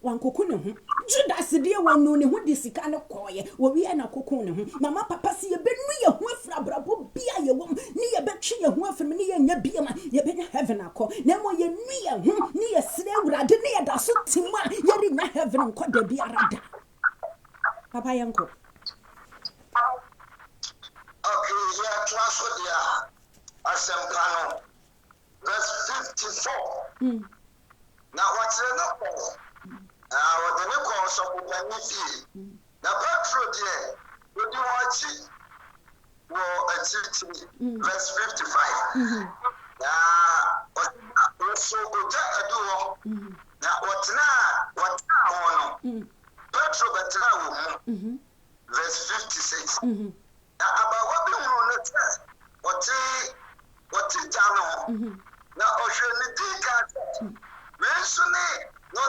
wan kokune ho Judas die wonu ne ho disika ne koye wo wi na kokune ho mama papa si ye benu ye ho afra brabo bia ye wom ni ye betwe ye ho afra ni ye nya bia ma ye benya heaven akọ na mo ye nu ye ho ni ye sire wurade ni ye da so tima ye ri na heaven nkọ da bia rada papa yanko okay ya transfer dia asempano verse 54 now what's the number what the name so Panifi. Now Petro dear, would you watch it? Verse 55. So now what now Petro Betra verse 56. Now about what you want to what it down now Ocean Dick recently. No,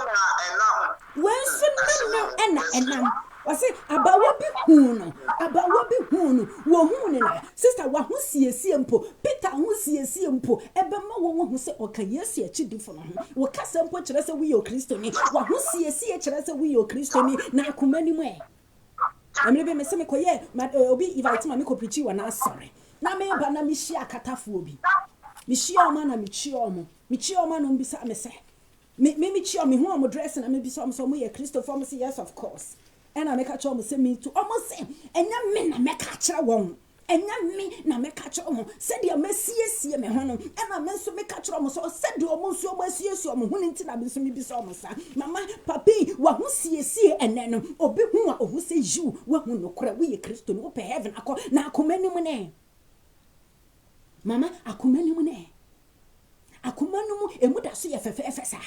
enam. Wase abawo bi hunu wo hunu na sister wa hu siesie mpo Peter hu siesie mpo ebe ma wo hu se oka Yesu achidifo no ho wo kasa mpo kire se wi yo Kristo ni wa hu siesie kire se wi yo Kristo ni na akomani mu e amrebe me se me koye obi invite ma me ko preach wa na asore na me ba na me hia katafo obi me hia o ma na me hia o ma no mbisa me se me chio me hu am dress na me bi so mo ye Christopher me say yes of course and I make a cho me say me to almost say enya me na make a kire won enya me na me ka kire ho se de masiesie me ho no ena me nso me ka kire mo so se de omo nso masiesie omo ho nti na me nso me bi so omo sa mama papi wa ho siesie ene no obi hu a ohu se jiu wa hu no kora we ye Kristo no pe heaven akọ na akoma ni mu ne mama akoma ni mu ne akoma no mu emu da so ye fefe sa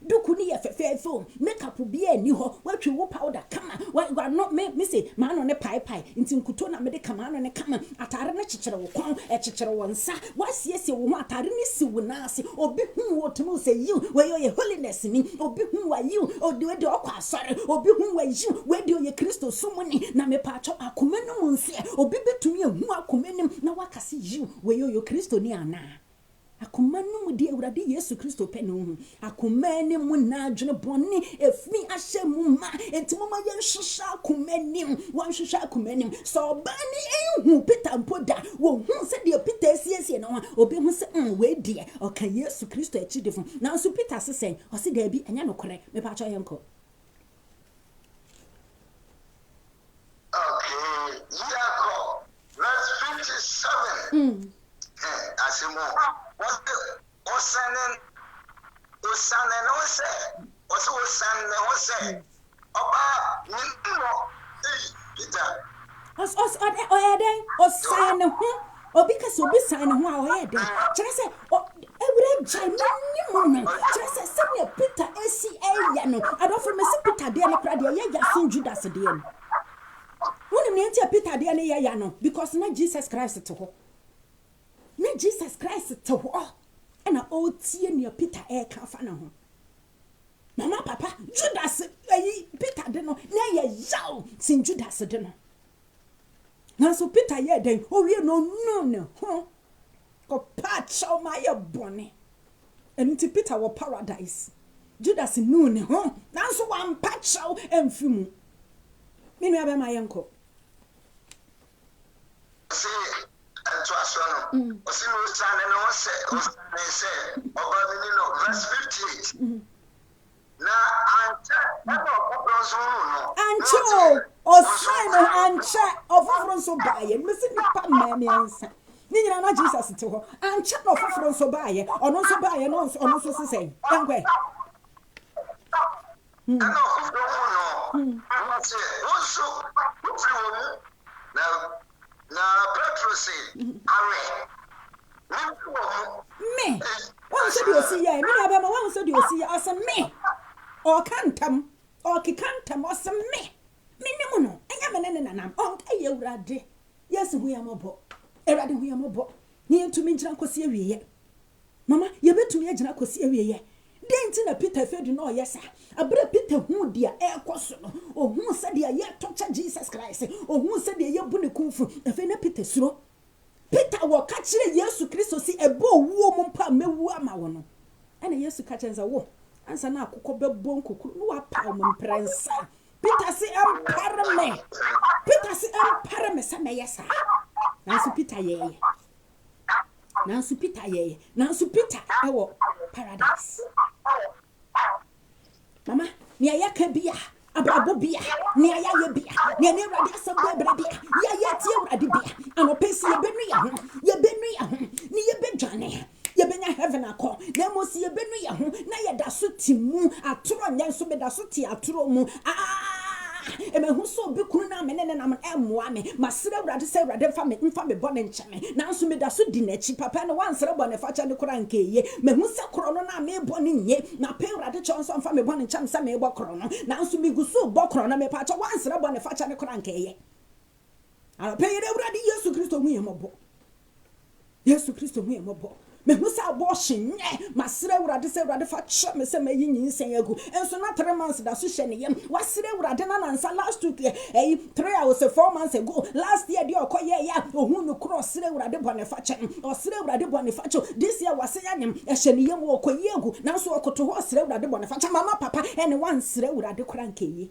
duku ni ye fefe makeup bi ani ho watwe wo powder kama wa no me say ma no ne pai nti nkuto na me de kama no ne kama atare na chichire wo kon chichire wo nsa wasiesie wo ho atare ne si wo na ase obi hu wo temu say you we your holiness ni obi hu wa you odi we de okwa asore obi hu wa you we de ye Kristo sumuni na me pa acho akoma no mu nse obi betumi ehu akoma nim na wakase you we your Kristo ni ana akoma no mu di Awurade Yesu Kristo pe no akoma ni mu na adwene boni efi ahye mu ma enti mo ma ye hwehwa akoma nim wan hwehwa akoma nim so ba ni ehu Peter mpoda wo hu se de Peter siesie no obi hu se we die oka Yesu Kristo achi defo na so Peter se sen o se da bi anya no kore me pa cho yenko okay Jacob verse 57 asimo Osane no se oba nino Peter oyede osane ho obi ka so bi sane ho a oyede kire se ewure jai ni mo kire se se ne Peter esi eya no adofo me se Peter de ne kra de ye ya sin Judas de no woni me ntia Peter de ne ya no because na Jesus Christ to ho na Jesus Christ to ho na o tie ne Peter ka fa na ho mama papa Judas Peter de no na ye yaw sin Judas de no na so Peter ye den o wie no ho ko pa chaw ma ye bone enti Peter wo paradise Judas no ho na so wan pa chaw emfimu me nua be ma ye nko to asono osimo sane no se oba ni no verse 58 na anta no kubronso no ancho osane ancha ofofronso baye mesi nipa mame ansa ni nyina na Jesus te ho ancha no ofofronso baye ono so baye no ono so sesen yankwe ana kubronso no amase onso free wo na Petro say are me won so de osi ya me na ba ma won so de osi ya asa me o kantam o kikantam asa me ni mu no enya me ne nanam on aye Awurade yes hu ya mobo Awurade hu ya mobo ni entumi ngira nkosi awiye mama ye betumi agira kosi awiye denti na Peter fedi no yesa abra Peter hu dia ekoso no ohun se dia ye tocha Jesus Christ ohun se dia ye bu ne kumfu efe na Peter suro Peter wo ka kire Yesu Kristo si ebo owuo mu mpa mewu ama wo no ene Yesu ka kyenza wo ansa na akokọ bebo nkokuru no wa pa mo mprensa Peter si empare me sa me yesa na so Peter ye na so Peter ewo paradise mama ni ayaka bia abrabo bia ni ayaye bia ni ene Awurade asabra bra bia ya tie Awurade bia anopesi ye benu ya ho ni ye bedwane ye benya heaven akọ na mosi ye benu ya ho na ye da so timu atoro nya so be da so ti atoro mu hu so bi kunu na me ne na emmoa me masere Awurade se Awurade mfa me bone nkyeme na nso me da so di nachi papa na wansere bone fa cha ne kora nkeye hu se koro no na me bone nye na pe Awurade chonso mfa me bone nkyem sa me bo koro no na nso me gusu bo koro na me pa cha wansere bone fa cha ne kora nkeye ala pe yere Awurade Yesu Kristo hu ye mobo me hu sa abortion masere Awurade se Awurade fa cha me se mayi nyinsen agu enso na 3 months da so hye ne yem wasere Awurade na nansa last week 3 hours 4 months ago last year de okoye ya ohun no cross sere Awurade bone fa cha o sere Awurade bone fa cha this year wase ya nyem hye ne yem okoye agu na so okoto ho sere Awurade bone fa cha mama papa ene wan sere Awurade kora nkeye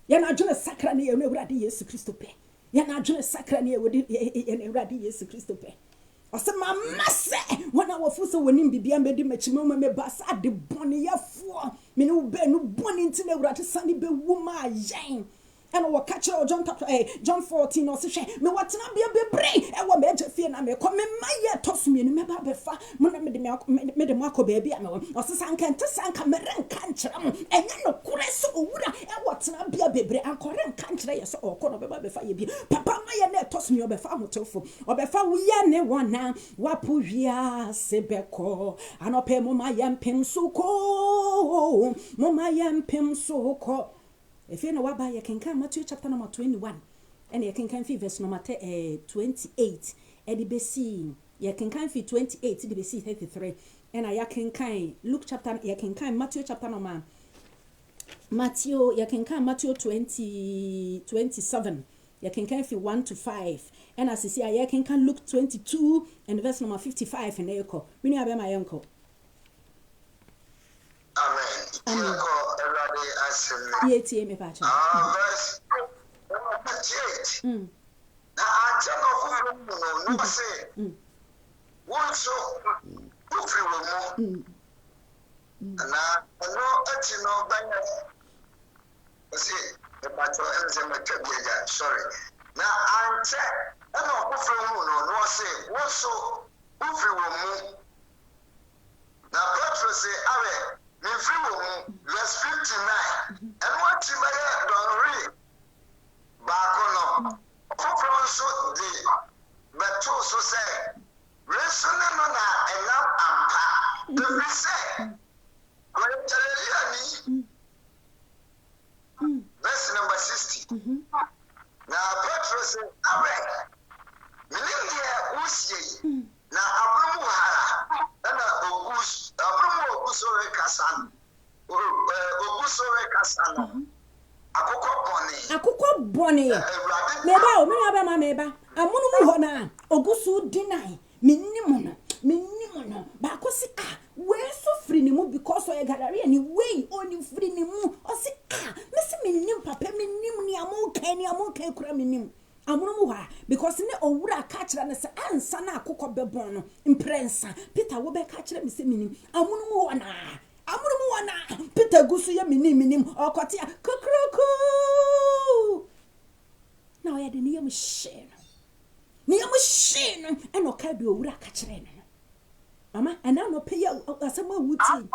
ya na adwene sakra ne yem Awurade Yesu Kristo pe ya na adwene sakra ne yewodi Awurade Yesu Kristo pe ose mama se wana wofu so wonim bibia mbedi machimo me basa de bone yafo me no be no bone ntine Awurade sane be wu ma yen and what catch John 14 or say me what na be bebre e wo meje fie na me ko me maye toss me me ba befa mo na me de mako baby am o se sanka nte sanka me renka nkyere mo enye no kure so owura e what na be bebre ankore renka nkyere ye so okọ no be ba befa ye bi papa maye na toss me obefa amotofo obefa wo ye ne wona wapo hia sebeko anope mo maye mpem suko mo maye mpem suko. If you know what by you can come Matthew chapter number 21 and you can come verse number 28 and the BC you can come 28 the BC 33 and I can come Luke chapter you can come Matthew chapter number Matthew you can come Matthew 27 you can come 1 to 5 and as you see I can come Luke 22 and verse number 55 and there you go we need my uncle. Amen. Verse 58. Now, I tell you, no say, one so, and I know that you know, but see, the battle ends in the sorry. Now, I'm check, I know, no say, one so, now, Petro say, Awe. Verse 59 and what you may have done read back on so the but also say reasoning on and the say verse number 60 now Petro said Amen Milindia Usi na Abramuhara and Ogusore Kasan Ogusore Kasan Akoko boni meba o me aba ma meba amunu mu ho na ogusu dinai minnim no ba ko si we so free ni mu because o egadare ni we oni free ni mu o si me si minnim papa minnim ni amonkan kura minnim amunu mu ha because ne owura ka kira ne se ansa na akoko bebon no imprensa Peter wo be ka kira me se minnim amunu mu ho na Peter gusu ya minim okotia kokroko na o ya de niyam hye no eno ka bi owura ka kire no mama ana no pe ya asema wuti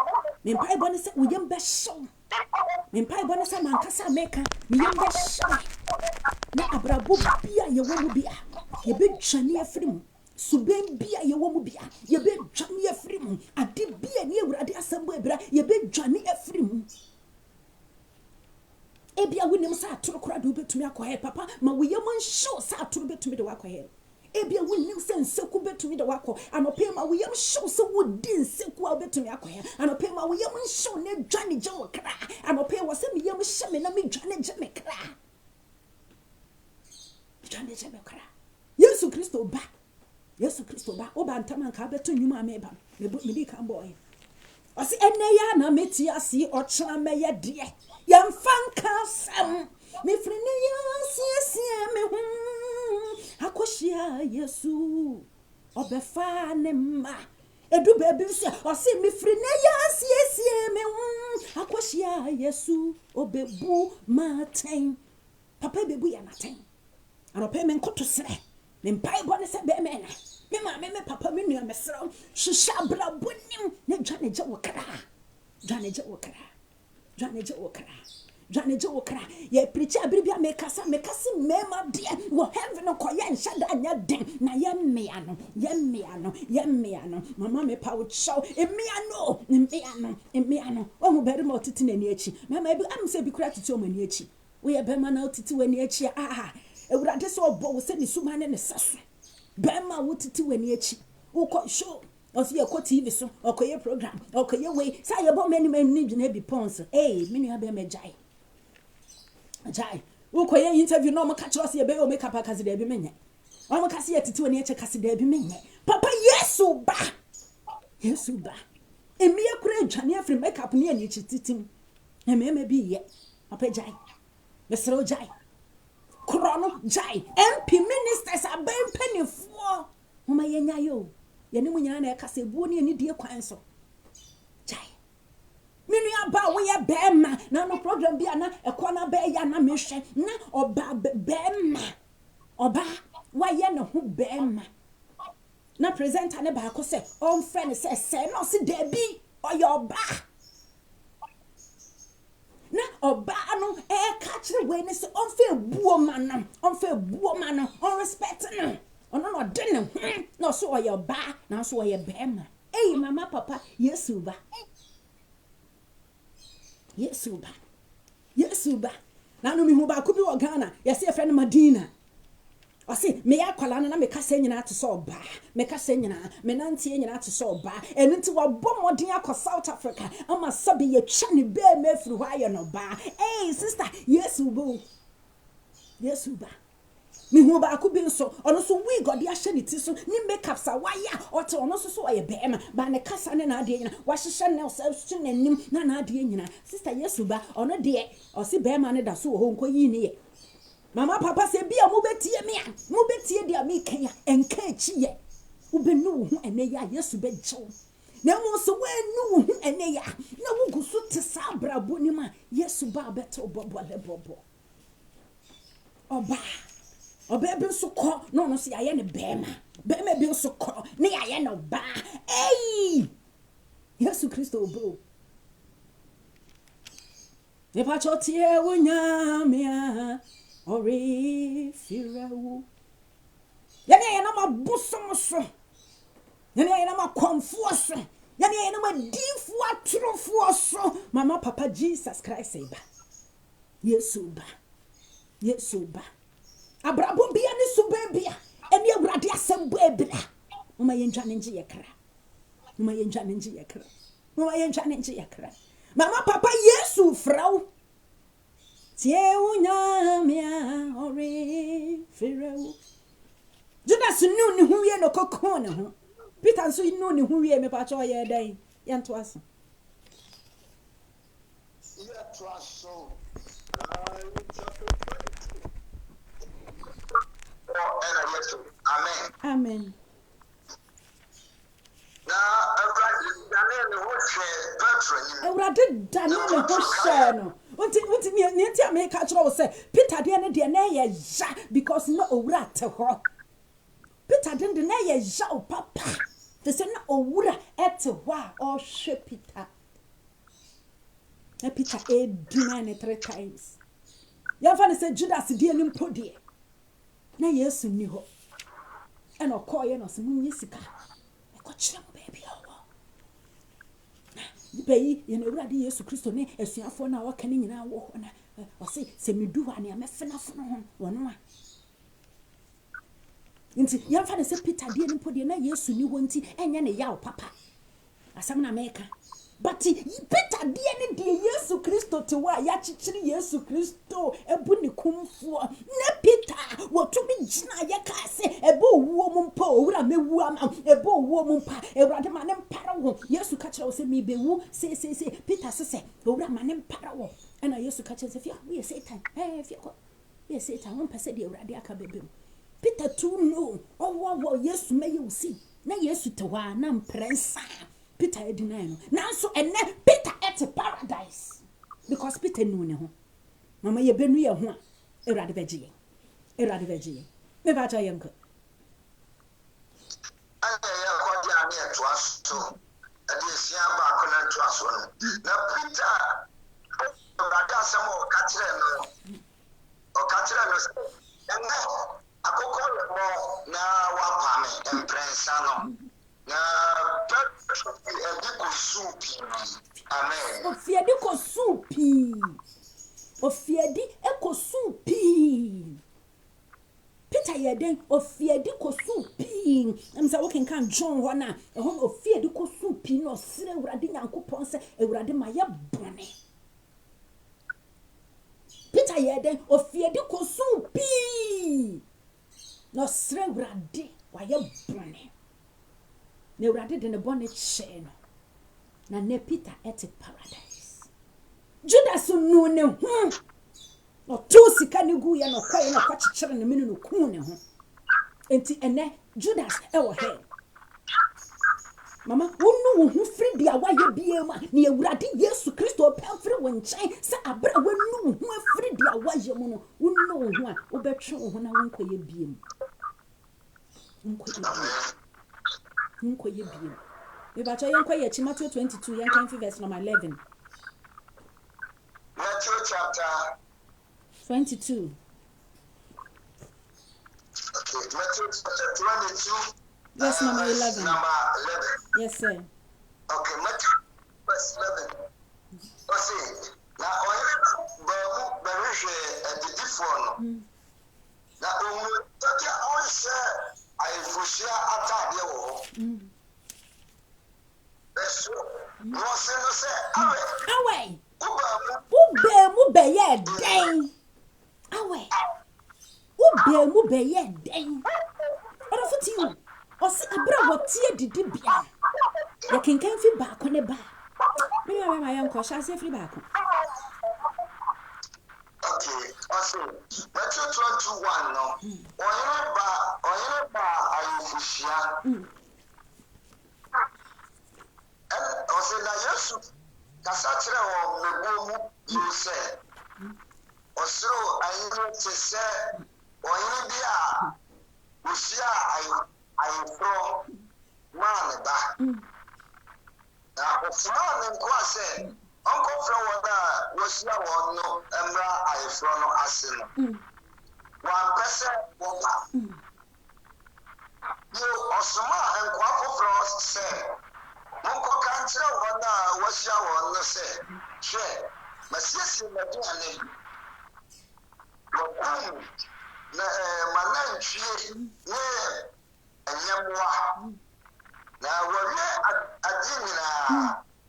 me mpai bone se uyem be hyew me mpai bone se mankasa meka me yem be hyew na abrabo bia ye wo bia ye be twane afrim suben bia ye wo bia ye be twane afrim ade bia ne ewurade asambo ebra ye be twane afrim ebia wonim sa atoro kora do betumi akohe papa ma wo yem hyew sa atoro betumi de wakohe ebia wonim se nseku betumi de wako anope ma wo yem hyew se wodi nseku a betumi akohe anope ma wo yem hyew ne dwane je wo kra anope wo se me yem hye me na me dwane je me kra dwane je me kra Yesu Kristo ba oba ntama nka beto nyuma ameba me di kan boy o se enne ya na meti asi o chena meye de ya mfanka sam me frene ya sie me hu akohia Yesu obefa ne ma edu baby se o se me frene ya sie me hu akohia Yesu obebu maten papa bebu ya maten anope me nkoto sere me mpai bone se be me na me ma me papa me nua me sere hwehwa bra bonim ne dwane je wo kra ye preach abribia me kasa me ma de wo heaven ko ye nhada anya den na ye mmea no mama me pa wo chow mmea no wo hu bere ma otiti na ni achi mama bi am se bi kura titi o mani achi wo ye be ma na otiti wani achi ewurade so obo wo se ni suma ne saso be ma wo titi wani achi wo ko show osi ye ko TV so okoye program okoye we sa ye bo mani ni dwena bi pons me nua be me jai wo koye interview no mo ka kiro se ye be o make up akase da bi menye o mo kase ye titi wani achi kase da bi menye papa Yesu ba emi akura adwane afri make up ne ani achi titim me bi ye papa jai mesro jai krono jai MP ministers aben penifo mama yenya yo yene munyana na ekase buo ne ani die kwan so jai Minu aba we ya bema na no program bi ana ekona be ya na mehwe na oba bema oba wa ye ne ho bema na presenter ne ba ko se on friend se no se da bi oyoba na oba no ka kire we ne se on fe buo ma no on respect no ono no de ne no so oyoba na so oye bema mama papa Yesu ba na no mi hu ba ko bi wo Ghana yesi e friend Madina o se me ya kwala na me kasa nyina to so ba me kasa nyina me nantie nyina to so ba enu nti wo bomodin akọ South Africa ama sabe ye twa ne be mafiri hwa ye no ba sister Yesu ba me hu ba ko bi nso ono so we god ya hye ne ti so ni makeup sa waya o te ono so oye be ma ba ne kasa ne na ade nyina wa hye ne so su nanim na ade nyina sister Yesu ba ono de o se be ma ne da so ho nko yi ne ye mama papa se bia mo betie me a mo betie dia me kan ya enka echi ye wo benu hu ene ya Yesu be jew na mo so wenu hu ene ya na wo gusu te sa brabo ni ma Yesu ba beto bobo le bobo oba bi so ko no so ya ye ne bema bi so ko ne ya ye no ba Yesu Kristo obo ne pa chotie wonya me a ore firawo yana ma busom so yana ma konfo so yana ma difu atrofo so mama papa Jesus Christ eba Yesu ba abrabom bia ne so bia eni awurade asem bo ebira mama yenjane nji yakra mama papa Yesu frawo tie unya mia ore firawo Judas nu ni hu wie no kokon ne ho Peter nso nu ni hu wie me pa cho ye dan ye nto aso amen na Awurade Daniel ho hye no Unti me nti America chiro say Peter de ne de na ye ja because na owura te ho Peter de na ye ja o papa de say na owura ete ho a o hwe Peter Peter deny ne 3 times ya fa ne say Judas de ni mpode na Yesu ni ho e no call ye no se munyi sika e ko kire mo baby Bayi ye na Awurade Yesu Kristo ne asuafo na waka ne nyina wo ho na o se medu ha ne amefena fono ho wono a nti ya fa ne se Peter de ni mpode na Yesu ni ho nti enye ne yawo papa asam na meka but Peter de ni Yesu Kristo te wa ya chichiri Yesu Kristo ebu ni kumfo na Peter wo to bi gina ya ka se ebe owuo mu mpa owura mewu ama ebe owuo mu mpa Awurade ma ne mpara wo Yesu ka kire wo se mi bewu se Peter se owura ma ne mpara wo na Yesu ka kire se fia we Satan fia ko we Satan won pese de Awurade aka bebem Peter too no owo Yesu maye usi na Yesu te wa na mprensa Peter deny no nanso ene Peter at paradise because Peter knew ne ho mama ye benu ye ho a Awurade begie me ba ta yemka ya ko dia ne to aso ade sia ba ko na to aso no na Peter Awurade asem o ka kire no ene akoko mo na wa pa me emprensa no na amen ofiadi ko supi Peter yeden ofiadi ko supi amsa wo kan John ho na ho ofiadi ko supi no sire Awurade Nyankopon se Awurade ma ye bone Peter yeden ofiadi ko supi no sire Awurade wa ye bone na Awurade de ne bone che no na ne Peter at paradise Judas no ne ho no to sika ne gu ye no kwae na kwa chichire ne menu no ku ne ho enti ene Judas e wo he mama wonu wo hu free dia wa ye biem a ne Awurade Yesu Kristo pɛ free wo nkyɛn sɛ abra wonu wo hu free dia wa ye mu no wonu wo hu a wo betwe wo hu na wo nkɔ ye biem nkɔ ye biem me ba cho yen nkɔ ye chi Matthew 22 yen kan verse number 11 Matthew chapter 22 okay Matthew chapter 22 verse number 11 yes sir okay Matthew verse 11 okay na oyere ba mu berehwe adidifo no na omu tati onse aifushia atade wo ho eso no se awe ube mu be ye den awe ube mu be ye den ora futi o si abra wotie didi bia ya kenkan fi ba ko ne ba me ya ma yan ko sha se fi ba ko okay also Matthew 21 no oyere ba aifushia also na Yesu kasa kire wo mebo mu yuse osiro ayiro tse oyere bia usia ayifro man ba na ofuna ne nko ase onko fro wona wosia won no emra ayifro no ase no wan pese wopa yo osoma enko afofro se monko kanchira wona wosia won no se hwe masiesi maduane wokum na manantwie ne anyamwa na wɔwe adimina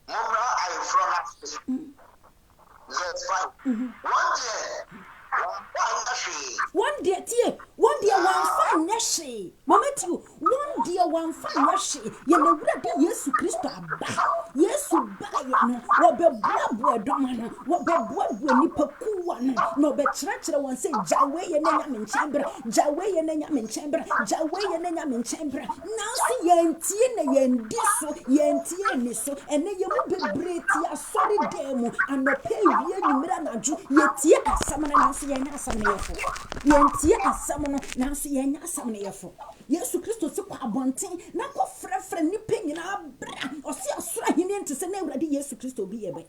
momra ayefro na Z5 one day tie one day one fan nyeshi moment you one day one fan nyeshi ye na Awurade Yesu Kristo aba Yesu ba ye no wo be boa doma no wo be boa nipa kuwa no no be kyerɛkyerɛ won sɛ jawe ye na nya menchembra jawe ye na nya menchembra jawe ye na nya menchembra nansi yentie na yendi so yentie ni so ene ye mu bebre ti asori demu anope wie nyimra naju yetie asam na nansi ye nya asam na yefo yentie asam no nansi ye nya asam na yefo Yesu Kristo se kwa abonten na ko frefre nipa nyina bra osi asura hini ente se na Awurade Yesu Kristo bi yebe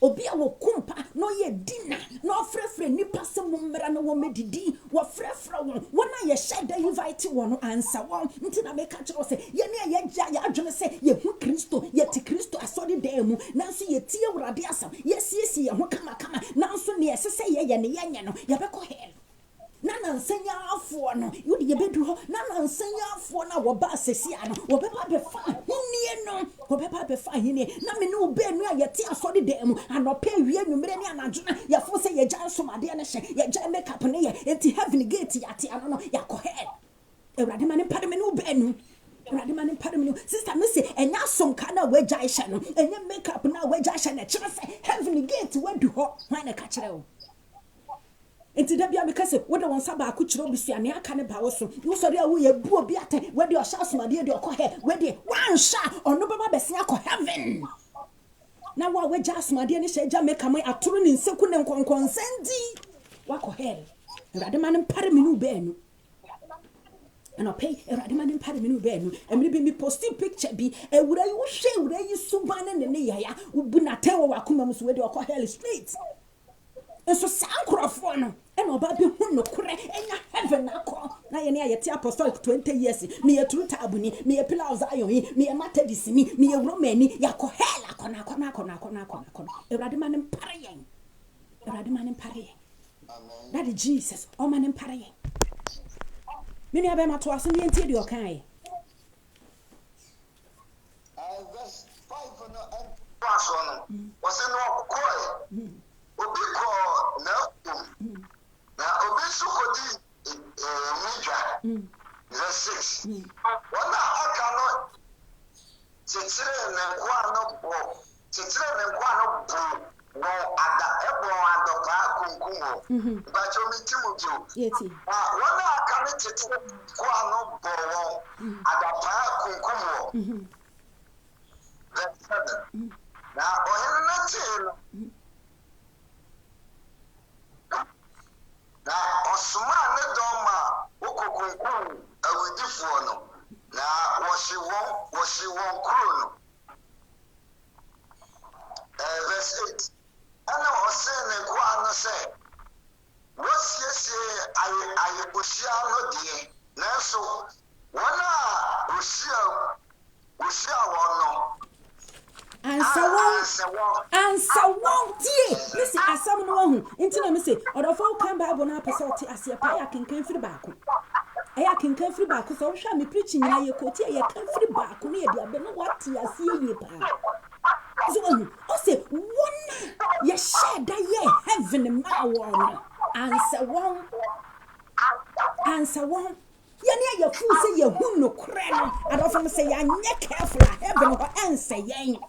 obi a wo kumpa no ye dina no frefre nipa se mummra na wo medidi wo frefre wona ye sheda invite won ansa won nti na meka kire se ye ne ye gya ya adwene se ye hu Kristo ye ti Kristo asode da mu nanso ye tie Awurade asam ye siesi ye ho kama nanso ne ye se ye ne ye nye no ye be ko hell nana nsanya afo no yodi ye bedu ho nana nsanya afo na wo ba asesi ano wo be ba be fa henie no wo be ba be fa henie na me ne obe nu a ye te asode da mu anope wie nwumre ne anadwona ye fo se ye gya somade ne hye ye gya makeup ne ye enti heaven gate ya te ano no ya ko hell Awurade ma ne pare me ne obe nu Awurade ma ne pare me no sister me se enya som ka na we gya hye no enya makeup na we gya hye na kire se heaven gate wadu ho hwan na ka kire wo enti da bia because wo de won saba akukiro bisua ne aka ne ba wo so wo sori a wo ye bu obi ate we de o sha asomade de okọ he we de wan sha ono baba besi akọ heaven na wa we ja asomade ne hye ja meka mai atoro ne nseku ne nkonkonsendi wa kọ hell Awurade ma ne pare me no be anu and pay Awurade ma ne pare me no be anu emri bi mi posting picture bi ewura yi wo hwe ewura yi subane ne yaya wo bu na ten wo akoma mu so we de okọ hell straight so sankrofo no ena oba be hu no kure enya heaven akọ na ye ne ayete apostolic 20 years me ye tru tabuni me ye pillar of Zion me ye matadisi me ye romani yakọ hell akọ Awurade ma ne pare yen Awurade ma ne pare yen amen that is Jesus o ma ne pare yen me ne aba ma to aso ne entie de okan verse 5 no and pass on was no call obi ko na obi sukodi midwa verse 6 wona aka no titire na kwa no bo no ada ebo adoka kunkumo ba cho mi timujo yeti wona aka no titire kwa no bo adapa kunkumo Verse 7. Now, now, Osuma Nedoma, Okokunku, a Widifono. Now, was she won Kuno. Verse 8. And I was saying, and Guana say, what's yes, I Ushia dear. Now, so, one Ushia one. Answer one, dear. Listen, as someone who, until I say, or the folk come by one episode as your pay, I can come free back. I can come free back, so shall me preaching now your coat, I come free back, near the abandoned what you see you. So, I say, one, yes, shed that ye heaven and my one. Answer one. Yanya your fool say you who no credit. I often say, I'm not careful, heaven or answer, yang.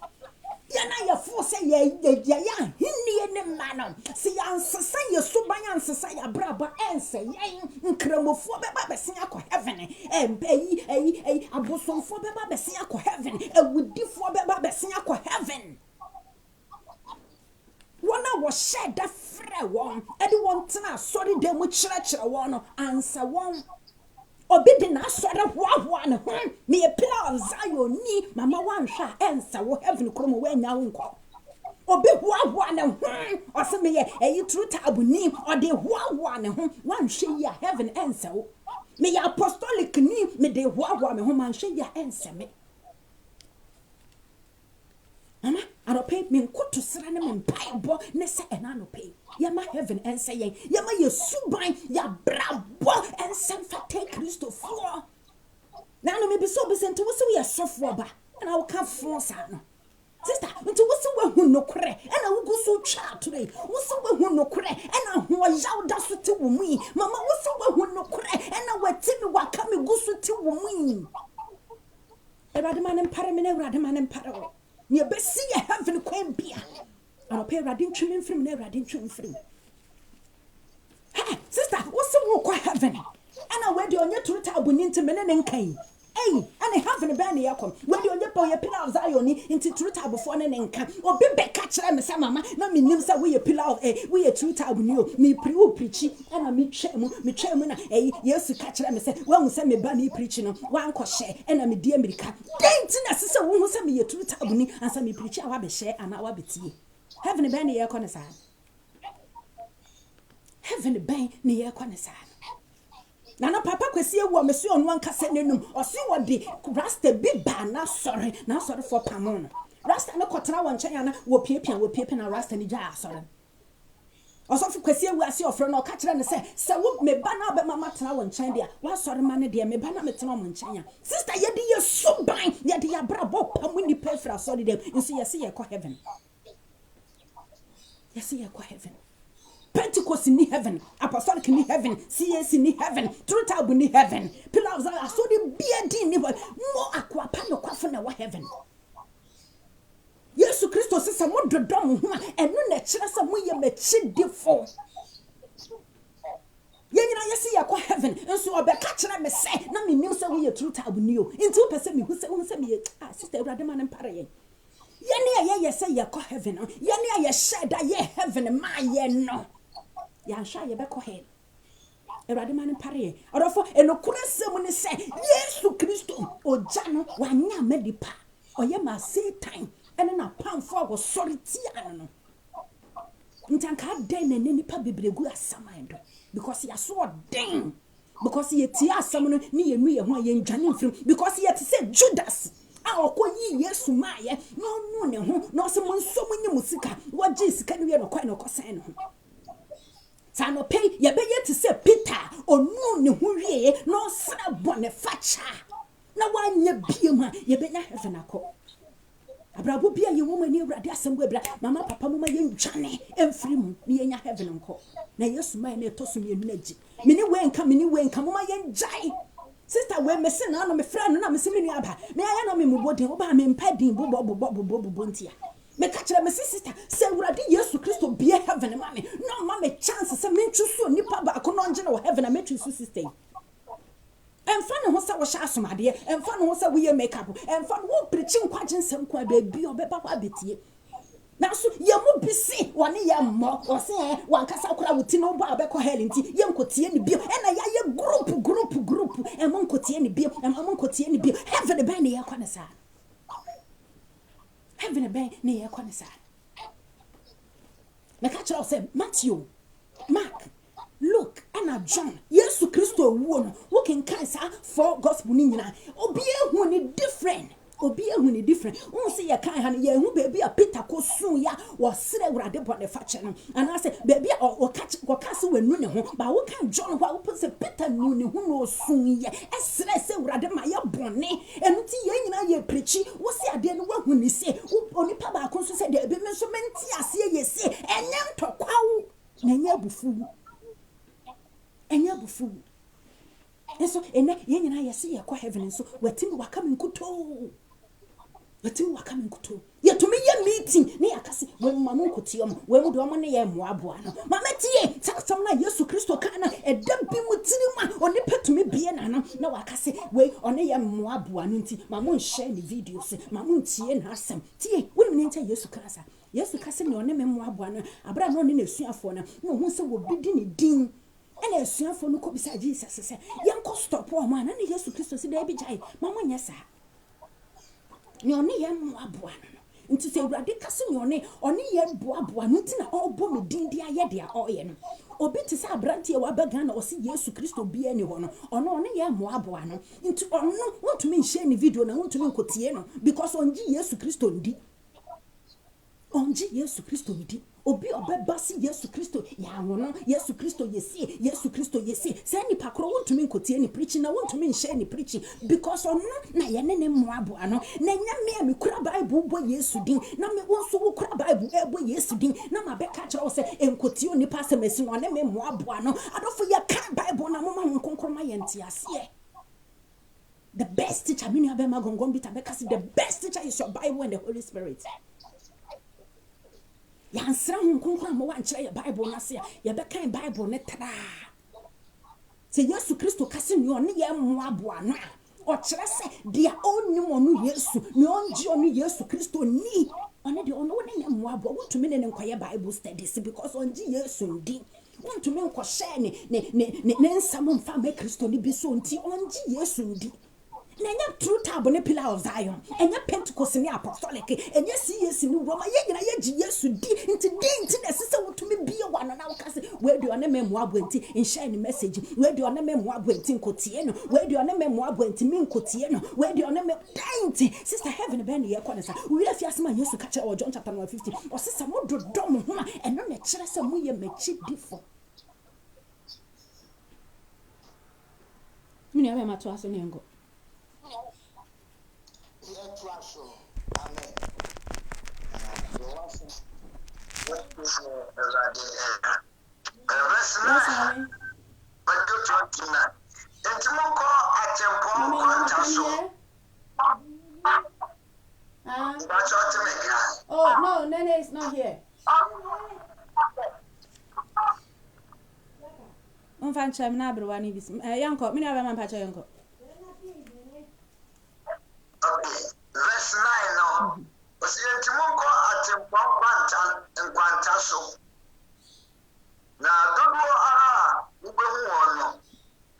Yana your fool say, ya, Hindi and the man. See, answer say your subayan say a braba answer, yang, crumble for Baba Siako heaven, and pay a bosom for Baba Siako heaven, and would do for Baba Siako heaven. One was shed that frail one, and one tina, sorry, them with church one, answer one. Obedient, I saw that one, me a pillar of Zion, me, Mamma one shot, answer what heaven come away now. Obe one, or some me a true tabu name, or the one share your heaven answer. Me apostolic name, me de one, whom and share your answer me. Mama, I don't pay me to surrender and pie bo, Nessa and I don't pay. Yama heaven and saying, Yama you subine, ya bravo, and some fat take Christo for. Now, maybe so busy to what's we are soft rubber, and I will come for son. Sister, until what's the one no cray, and I will go so child today. What's the one no cray, and I was out that's to me. Mama, what's the one no cray, and I will tell me what coming goes to me. A radaman and paramina, radaman and parable. You best see a heaven queen beer. I'll pay Radin trimming from there, Radin trimming from. Hey, sister, what's the walk of heaven? And I went on your two taboo into Melan and Kane. Hey, and I haven't a bandy outcome. When you're your boy, a pillar of Zion into two taboo for an encan, or be back catch them, Mamma, not me names that we a pillar of a we a two taboo new, me preachy, and I meet chairman, yes, to catch them and say, well, send me bunny preaching, one crochet, and I'm a dear America. Dainty, sister, won't send me a two taboo, and some me preach our be share and our be tea. Heaven a bandy air corner side. Heaven a bang near corner side. Nana papa kwesi ewu amesi onu anka senenum osi wode rasta big ban na sorry for pamon rasta na kotena wonche yana wo piepia na rasta ni ja sorry osofu kwesi ewu asi ofre na oka kire ne se wo me ba na be mama tena wonche dia wa sorry ma ne dia me ba na me tena wonche ya sister ye de ye suban ye de ya brabo pamu ni pefra sorry dem nso ye se ye ko heaven Pentecost in heaven, Apostolic in heaven, CS in heaven, True Tabu in heaven, Pillars are so the beard more aquapano quafana wa heaven. Yes, Christos is a mother dom, and no natural some way you met shit before. You see a heaven, and so I be catching me say, no me news that we a True Tabu new, into person who said me, sister Radaman and Paraye. Yania, say ya co heaven, Yania, ya shed that ye heaven, my ye no. Ya shy ye back ahead. A radiman and parry, or for a no someone say, yes, to Christo, or Jano, one ya medipa, or ye must say time, and then a pound for was sorry, Tiano. Intanka den and any public good as some because he has so dang, because he tia someone near me and my young Janine from, because he had to say Judas. I'll call ye yes to my no someone so many musica. What Jesus can we have a quite no cosign? Sano pay ye be yet to say Peter or no who no slab bonnefacha. Now one ye be ye be not heaven a call. Abrabo be a woman near Radiasam Webra, Mamma Papa Mama Yen Johnny, and free me in your heaven and call. Now yes, my near tossing me nedgy. Many way and come my yen jay. Sister, when me send on my friend, and I'm assuming Abba. May I know me what over me impeding Buntia. Me catch them, sister. Say, what I did, yes, to Christo be a heaven, mammy. No, mammy, chances, a min to so nipa, but I couldn't or heaven, I met you, sister. Emfa ne ho sa wo sha asomade, emfa ne ho sa wo ye makeup, emfa wo preaching kwaje nsem kwa baabi obeba kwa betie. Na so ye mu bisi wone ye mo wo se wankasa kora wuti no bo abekọ hell nti ye nkotie ni bio na ya ye group emo nkotie ni bio emo nkotie ni bio heaven ben ne ye kwa ne sa heaven ben ne ye kwa ne sa na ka kira say Matthew, Mark, Luke and John Yesu Kristo wo no wo ken kan sa for gospel ni nyina obi ehu ni different won say ye kan ha ye hu baby a Peter ko sun ya wo sere wurade bone fa che no ana say baby o ka se wanu ne ho ba wo kan John ho wo say Peter nu ne ho no sun ye esere se wurade ma ye bone enu ti ye nyina ye preachi wo say ade no wahu ni se onipa ba ko so say de be me so menti ase ye se enye ntokwa wo na nya bufu eso ene ye nyina ye se ye kwa heaven so watimi wakame nkuto ye to me ye meeting ne yakase we mama nkuti om we mu do om ne ye moaboa no mama tie saksam na Yesu Kristo kan na edam bi mutiri ma oni petumi bie na no na wakase we one ye moaboa no nti mama share ni videos mama ntie na asem tie we ne ntia Yesu Krasa Yesu kase ne one me moaboa no abra no ne nesuafo no no hu se wo bidi ne din ene esuafo no ko bisa Jesus se yanko stop o ma na ne Yesu Kristo se da bi jai mama nyesa ni one ye moaboa no nti se urade kase ni one ye boaboa no nti na obo me din dia ye dia oye no obi ti sa abrantie wa baga na o se Yesu Kristo bia ni ho no one ye moaboa no nti ono wontumi nhye ni video na wontumi nkotie no because onji Yesu Kristo ndi obi obeba si Yesu Kristo ya wono Yesu Kristo yesi se ni pakro wontumi nkotie ni preaching na wontumi nhye ni preaching because ono na ye ne moabo ano na nya me kura Bible bo Yesu din na me wonso wo kura Bible bo Yesu din na ma beka kira wo se enkotie oni pa semesi no ne me moabo ano adofo ye ka Bible na mama nkonkroma ye ntiase. The best teacher mini abema gongombi tabeka si the best teacher is your Bible and the Holy Spirit. Yansra nkonkron mo wankire ya Bible na se ya beka Bible ne tra se Yesu Kristo kase ni one ye moaboa no o kire se dia onnim onu Yesu ni onji onu Yesu Kristo ni one de ono ne ye moaboa wotumi ne nkoye Bible studies because onji Yesu ndi wotumi nko share ne nsam mfa me Kristo ni bi so nti onji Yesu ndi nenya true table ne pillar of Zion enya Pentecost ne apostolic enya CS ni Roma yegyina yegi Yesu di nti na sese wotumi bie wana na wokase we do na memo abwenti in share message we do na memo abwenti nkotie no we do na memo abwenti min nkotie no we do na memo dainti sister heaven ben ye kwana sa we afi asema Yesu kache o John chapter 15 o sesa mo do dom homa eno na kire se mo ye machi difo mini aba mato aso ne ngo Oh no, Nene is not here. Unfancha mna brwani bis. Yanko, mimi aba mampacha yanko. Verse 9 no. Osienti monko atempo nkwanta so. Na dodo ara ubehu ono.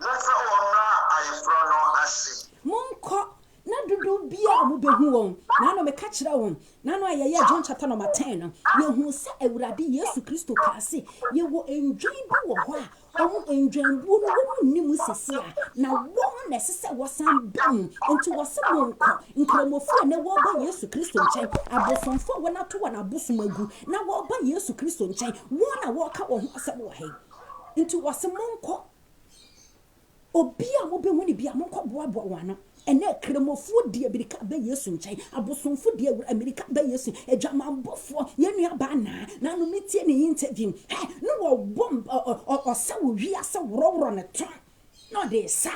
Monfa ono ayefro no ase. Monko na dodo bia mu behu won. Na no me ka kira won. Na no ayeye John chapter number 10 no. Ye hu se Awurade Yesu Kristo ka se ye wo endwan bi wo ho a omo endwan bu no wo nimu sesia na wo na sese wo san bam enti wo se monko nkramofu na wo ba Yesu Kristo nchen abosonfo wo na to na bosomagu na wo ba Yesu Kristo nchen wo na wo ka wo ho asem wo he enti wo se monko obi a wo be hu ni bia monko boaboa wana ene kremofu di Amerika ba Yesu nchen abosonfo di Amerika ba Yesu edwamambofo yenua ba na no metie ne interview no wo bom o sa wo wi asa woroworo ne to no de sa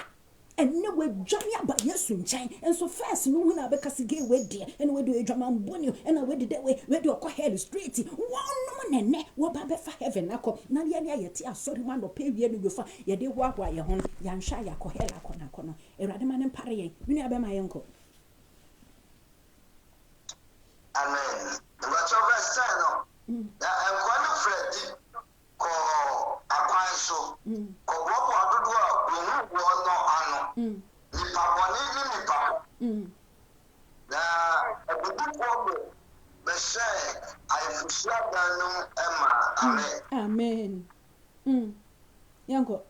and no way Johnny about yes soon chain and so fast no one ever cast gay way dear and we do a drum and bonny and I waited that way where do a head straight one and neck what baby for heaven I call Nadia yet sorry man or pay you before you did walk while you're home yan shy a cohela corner a radaman and parry you never my uncle. Amen. What's over Sano? I'm going to Freddy call a quanso. Or what do I do? No, Nipa Bonini Nipa. Now, a good woman, but say, I have slapped Emma. Amen. Yanko.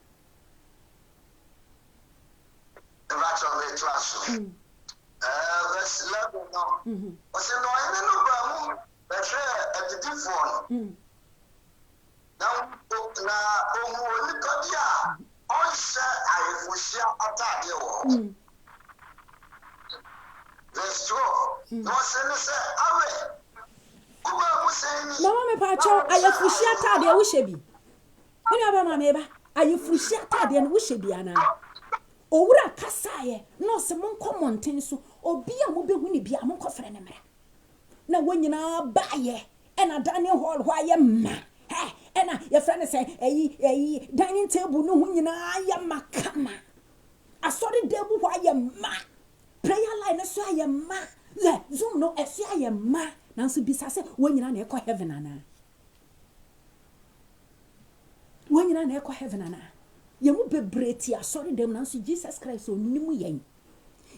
That's all the class. Let's let them know. I said, no, I don't know, but at the different. Now, only Kodia, all said I will share a tadio. There's 12. No, say, away. Mama, Pacho, I have Fushia Tadia, Wishabi. You know, Mamma, are you Fushia Tadia and Wishabiana? Owura kasaye no se mon komonten so obi a mo behuni bia mo kofre ne mra na wonyina baaye e na dining hall hwa ye ma e na ye friend say eyi dining table no hunyina ya makama asori debu hwa ye ma prayer line so ye ma le zoom no e so ye ma na so bisa se wonyina na e ko heaven ana wonyina na e ko heaven ana Yemu bebreti asori dem nanso Jesus Christ onimu yen.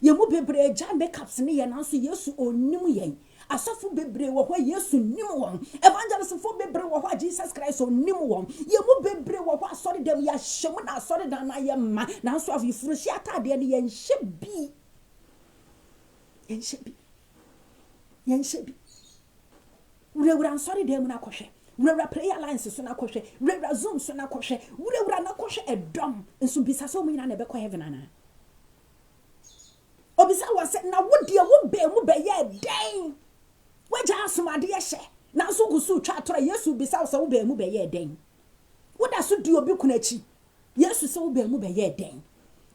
Yemu bebre ja makeups ne yen nanso Yesu onimu yen. Asafu bebre wo hwa Yesu nimu won. Evangelist fo bebre wo hwa Jesus Christ onimu won. Yemu bebre wo hwa asori dem ya hyemu na asori dan na ye ma. Nanso afifuru hia atade ne yen hyebi. Yen hyebi. Yen hyebi. Wura asori dem na kohwe. Wura prayer lines so na kohwe, wura zoom so na kohwe, wura na kohwe edom nso bisa so munyina na be ko heaven ana. Obisa wa se na wodie wo be mu be ye den. Waja asomade ye hye. Na so gusu twa tora Yesu bisa so wo be mu be ye den. Woda so di obi kunachi. Yesu se wo be mu be ye den.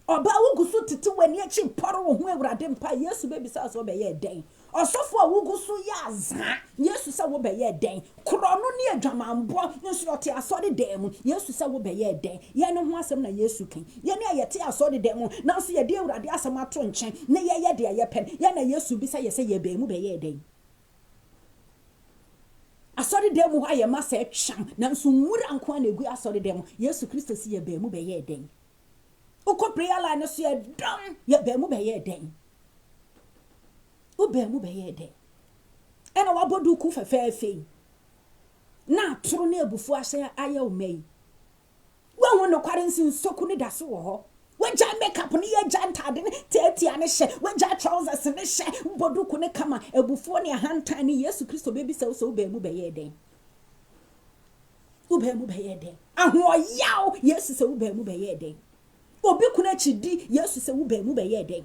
Oba wo gusu tete wani achi poro wo hu awurade mpa Yesu be bisa so wo be ye den. Osofo awugusu ya za Yesu se wo be ye den krono ne adwamambo nso ote asode dem Yesu se wo be ye den ye ne ho asem na Yesu ken ye ne ayete asode dem na so ye de awurade asem ato nchen ne ye de ye pen ye na Yesu bi se ye se ye be mu be ye den asode dem ho aye ma se twam na nso nwura nko na egu asode dem Yesu Kristo se ye be mu be ye den ukọ prayer line so ye dom ye be mu be ye den Ube mu be ye de. Ena wabodu ku fefefe. Na toro na ebufu ahye aye omei. Wa hu no kware nsi nsoku ne daso wo ho. Wa ja makeup ne ye ja ntade ne tetia ne hye. Wa ja trousers ne hye. Bodu ku ne kama ebufu ne ahantan ne Yesu Kristo bebi se so ube mu be ye de. Ube mu be ye de. Aho yaw Yesu se ube mu be ye de. Obi ku na chidi Yesu se ube mu be ye de.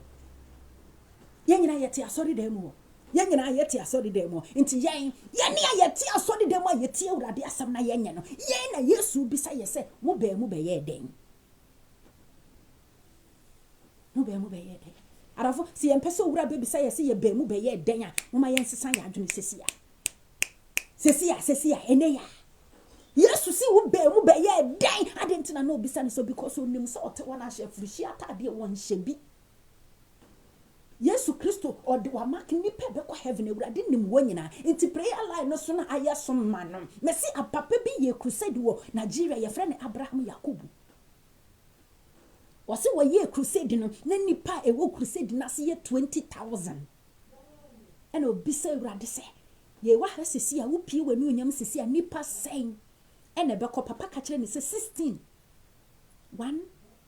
Yanyina yeti asori demo. Yanyina yeti asori demo. Inti yen yeti asori demo yeti awurade asam na yenye no. Yen na Yesu bisa yese wo be mu be ye den. Mu be ye den. Arafo si yempese owura be bisa yese ye be mu be ye den a, mama yensesa ya adwene sesia. Sesia ene ya. Yesu si wo be mu be ye den. Adentina no bisa ne so because onim so ote wona hye furuhia atade won hyebi. Yesu Kristo odi wa mak nipa be ko heaven awurade nim wonyina inti prayer line no so na ayeso manom mesi apapa bi ye crusade wo Nigeria ye frɛ ne Abraham Yakubu wose wo ye crusade no na nipa e wo crusade na se ye 20,000 ena obisa awurade se ye wa hasisi a wo pie wani onyam sisi a nipa sen ena be ko papa ka kire ne se 16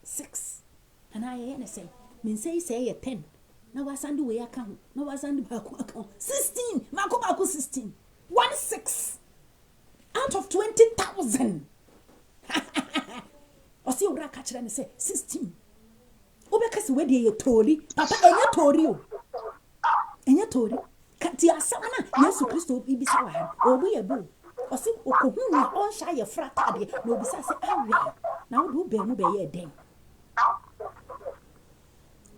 16 ana ye ne se min say ye 10 na wasandi we account na wasandi baku account 16 mako 16 16 out of 20,000 osi ura ka kire ne se 16 obekasi we de ye tori papa enya tori kati asama na Yesu Kristo ibisa wa obu ye bu osi okohu na on sha ye fratade na obisa se awe na wo be mu be ye den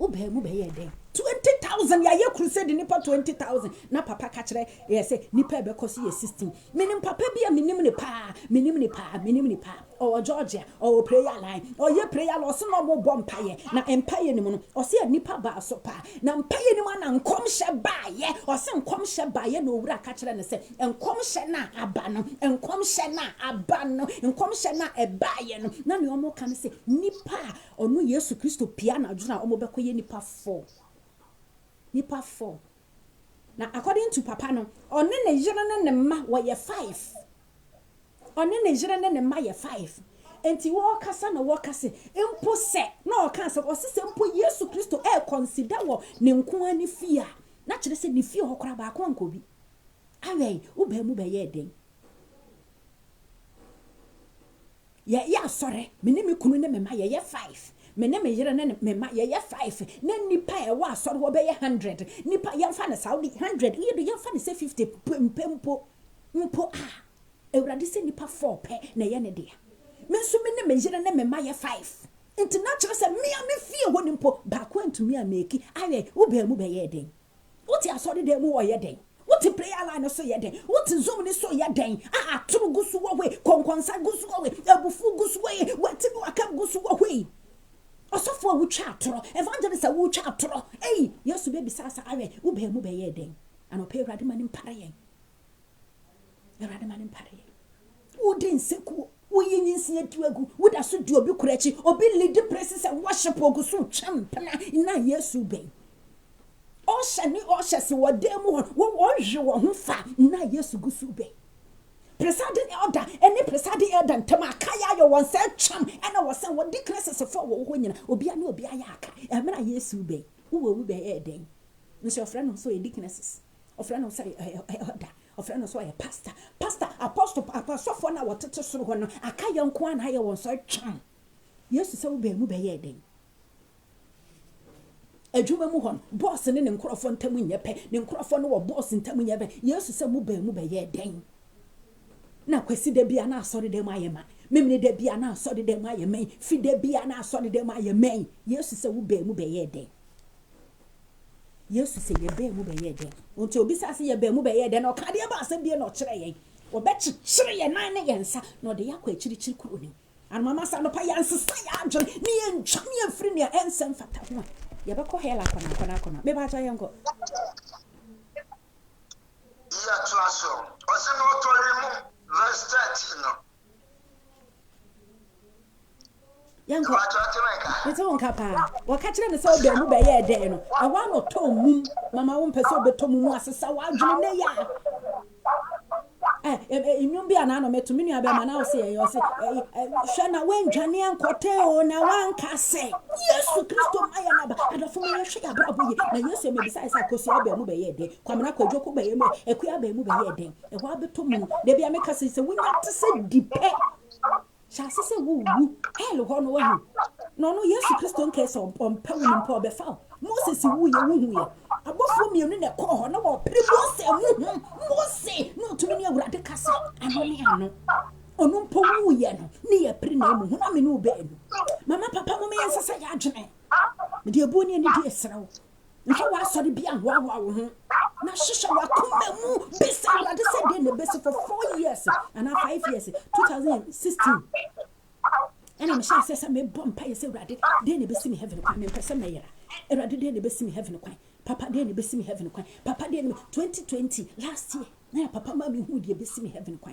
Ube mu be ye den 20,000 ya ye crusade nipa 20,000 na papa ka kire ye say nipa be kosi ye 16 menim papa bia menim ne pa o Georgia o prayer line o ye prayer lo so no mo bom paye na empaye ni mu no o se nipa ba so pa na mpaye ni mu na nkom hye ba ye o se nkom hye ba ye na owura ka kire ne se nkom hye na aba no nkom hye na aba no nkom hye na eba ye no na ne omo kan se nipa onu Yesu Kristo pia na adwuna omo be koye nipa 4 na according to papa no one ne yire ne ma wo ye 5 one ne yire ne ma ye 5 enti wo kasa na wo kase empo se na o kan se o se empo Yesu Kristo consider wo ne nko ani fia na kire se ne fia hokora ba ko anko bi awe wo ba mu ba ye den ya sorry me ne kunu ne me ma ye 5 me ne me yire ne me ma ye 5 na nipa e wa asori wo be ye 100 nipa ye fa na Saudi 100 ye fa na say 50 mpo ewrade se nipa 4 pe na ye ne de me so me ne me yire ne me ma ye 5 international se me fie ho nimpo ba ko antumi ameki aye wo ba mu be ye den wo ti asori de mu wo ye den what the prayer line so ye den what zoom ni so ye den aturu gusu wo we konkonsa gusu wo we abufu gusu we wati no aka gusu wo we osofo wo twa atoro evangelist wo twa atoro Yesu be bisasa awe wo be mu be ye den anope Awurade mani mpare yen wo den seku wo yinyinsi atuagu wo da so di obi kurachi obi lead praises and worship ogusu champna na Yesu be o shani o shese wo dem wo hwe wo ho fa na Yesu gusu be presiding elder any presiding elder ntama kaya yo won say cham ena wo say wo declares for wo ho nyina obi ana obi aya aka e mena Yesu be wo be e den nso friend no so e declares of friend no say elder of friend no so e pastor apostle for na wotete soro ho no aka yo nko ana ye won so cham Yesu say wo be mu be e den adwuma mu hon boss ne nkrofo ntam nyepe ne nkrofo no wo boss ntam nyepe Yesu say mu be e den na kwesi de bia na asori de mayema memne de bia na asori de mayema fi de bia na asori de mayema Yesu se wo be mu be ye den Yesu se ye be mu be ye den onto obi sa se ye be mu be ye den na okade ba asem bia na o kire yen wo be kire ye nan ne yensa na de yakwa kiri kuro ni an mama sa no pa yansesa ya adwo ne ye ntwa ne afiri ne ensem fata ho ye be ko hela kona me ba cha yenko ya twaso ose no tori mu verse 13 no yanko it's on kapa waka kire ne so be mu be ye den no awa no to mum mama wo mpese obeto mu asesa wa adwene ne ya inyum bia na no metumi nua be ma na o se ye o se hwe na wendwane ankote o na wankase Yesu Kristo maya na ba adafo me hwe ya brabo ye na Yesu me bisa isa kosi abe mu be ye den kwamna kwadwoko be ye me ekua abe mu be ye den e ho abeto mu de bia me kase se wunya te se dipe shase se wu helo ho no wahu no Yesu Kristo nke se ompa wu nimpa obefa Moses wu ye wu ye abofo mienu ne ko ho na wo pere Mose no tumi ne Awurade kasa ano ne ano onu mpo wu ye no ne ye pere na mu ho na me no be no mama papa mo me ensasa ya adwene me de ebu ne di esrawo nfa wa sori bia ho wo ho na hihya wa kuma mu bisa Awurade se de ne besi for 4 years and 5 years 2016 and I'm sure says me bomb pay say Awurade de ne besi me heaven kwa me pese me yera Awurade de ne besi me heaven kwa papa de ne besi me heaven kwa papa de ne 2020 last year na papa ma me hu de besi me heaven kwa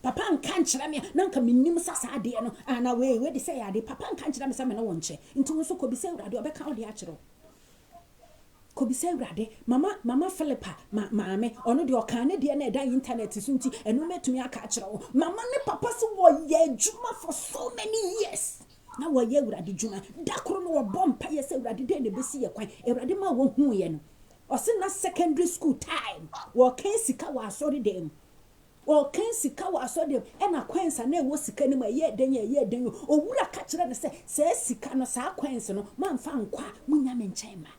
papa nka nkyere me na nka mennim sasa ade no ana we de say ade papa nka nkyere me sa me na wonche nti wo so ko bi say Awurade obeka wo de akyere ko bi say Awurade mama Philippa maame ono de okane de na eda internet so nti eno metumi aka akyere wo mama ne papa so wo ye adwuma for so many years na wo ye Awurade dwuma da koro no wo bompa ye say Awurade de ne besi ye kwan Awurade ma wo hu ye no o se na secondary school time wo kan sika wa asori dem o kan sika wa asori dem e na kwansa na wo sika ni ma ye den owura ka kire ne se sika no sa kwansa no mamfa nkwa munya me nchen ma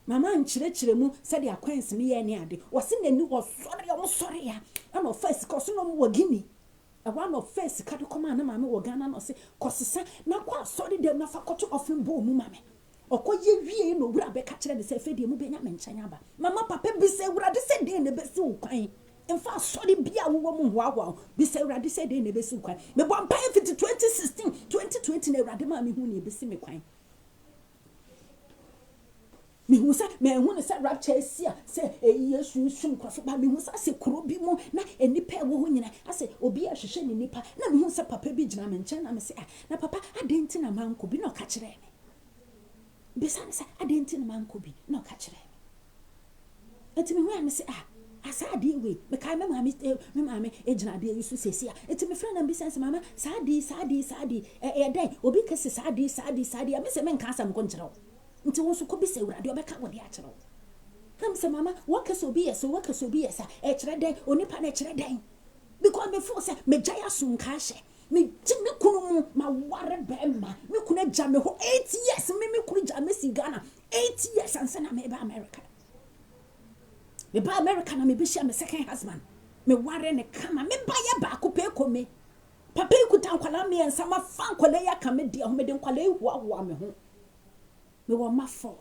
mama nkyire mu se de akwansa ne ye ne ade wo se nani wo sori ya ana first ko so no mo wagini a one of face kado koma na mame wo Ghana no se kosesa na kwa sorry dem na fa koto offering bo mu mame okoye wie no wura be ka kire ne se fedie mu benya menkyanya ba mama papa bi se wura de se de ne be se ukwan emfa sorry bia wo mu hoahoa bi se wura de se de ne be se ukwan me bo mpa fit 2016 2020 na wura de ma me hu ne be se me kwan me hu sa me hu ne sa rapture sia se yesu sum kwafo ba me hu sa se kuro bi mu na enipa wo ho nyina ase obi a hwehwe ne nipa na me hu sa papa bi gina me nkyɛn na me se na papa adenti na manko bi na ɔka kyerɛ me bisa ne sa adenti na manko bi na ɔka kyerɛ me enti me hu a me se asa ade we me kai me mama gina ade yusu sesia enti me friend na bisa se mama saadi dai obi kase saadi a me se me nka asam ko nkyerɛ nti wo so ko bi se wurade obeka wo de a kyerɛ wo nam se mama wakaso bi yesa kyerɛ dai onipa na kyerɛ dai because me feel say me jaya sun ka hye me me kunu mu ma ware be ma me kunu gya me ho 8 years me kunu gya me si Ghana 8 years ansa na me ba America na me be share me second husband me ware ne kama me ba ya ba ko pe ko me papa ikuta nkwala me ensa ma fa nkwala ya ka me dia ho me de nkwala ehuahoa me ho me wo mafo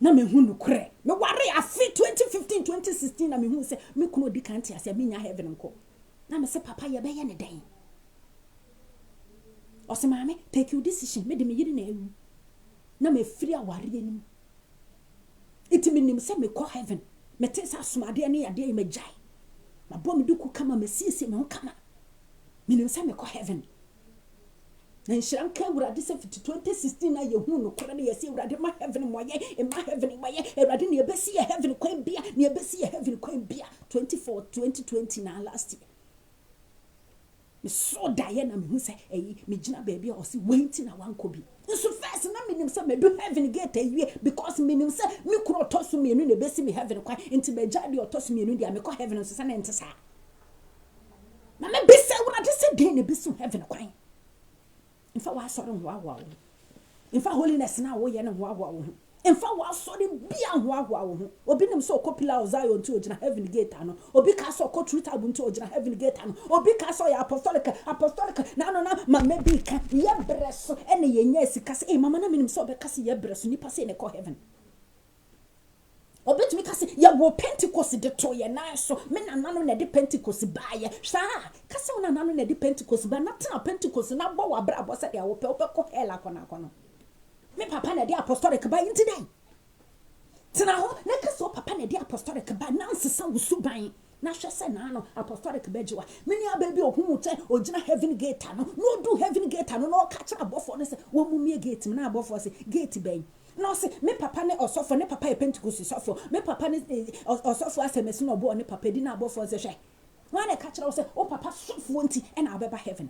na me hu nukure me ware afi 2015 2016 na me hu se me kuno di kanti ase me nya heaven nko na me se papa ye be ye ne dan o se mama take your decision me de me yiri na ewu na me free aware anim itimi nim se me call heaven me te sa asomade ne yade me jai ma bom duku kama me siesie me ho kama me nim se me call heaven na nshira nka wurade se 2016 na ye hu no kora na ye se wurade ma heaven moye wurade ne ye besi ye heaven kwan bia ne ye besi ye heaven kwan bia 2020 na last year me so daye na me hu se me gina baby o se wait na wanko bi nso first na me nim se me do heaven gate awie because me nim se me kuro otoso me enu ne besi me heaven kwan enti be jade otoso me enu dia me ko heaven nso se na ntesa na me besi wurade se den ne besi heaven kwan in fact wa sorry ho in fact holiness na wo ye ne ho in fact wa sorry bia ho obi nim so kopila o Zion to ogina heaven gate ano obi ka so ko truth abun to ogina heaven gate ano obi ka so ya apostolic na ma maybe ka ye breso ene ye nya sika se mama na minim so be ka se ye breso ni passe ne ko heaven obetumi ka se ye wo Pentecost de to ye na so me na nano na de Pentecost ba ye sa ka se na nano na de Pentecost ba na tena Pentecost na bo wa bra bo se de wo pe ko hell akona me papa na de apostolic ba inti dai tena ho na ka so papa na de apostolic ba na nsesa wo suban na hwe se na no apostolic ba jiwa me ni aba bi ohun te ogina heaven gate no no do heaven gate no no ka kira abofo no se wo mu mie gate na abofo se gate ben no se me papa ne osofo ne papa e Pentecost sofo me papa ne osofo asemesi no bo ne papa di na abofo se hwe wa ne ka kira wo se o papa sofo nti e na abeba heaven.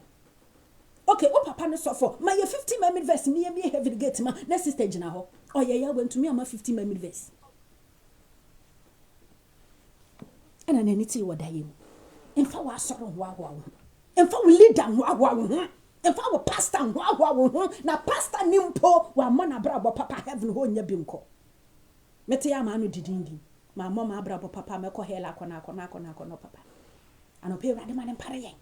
Okay, o papa ne sofo ma ye 50 minute verse me heaven gate ma na sister gina ho oh yeah went to me am 50 minute verse ana na niti wadaye mu emfa wa soro ho emfa we leader ho emfa wo pastor ho na pastor nimpo wa mona brabo papa heaven ho nya bi nko mete ya ma no didindi ma mama brabo papa me ko hela akona no papa ano pe rade man pare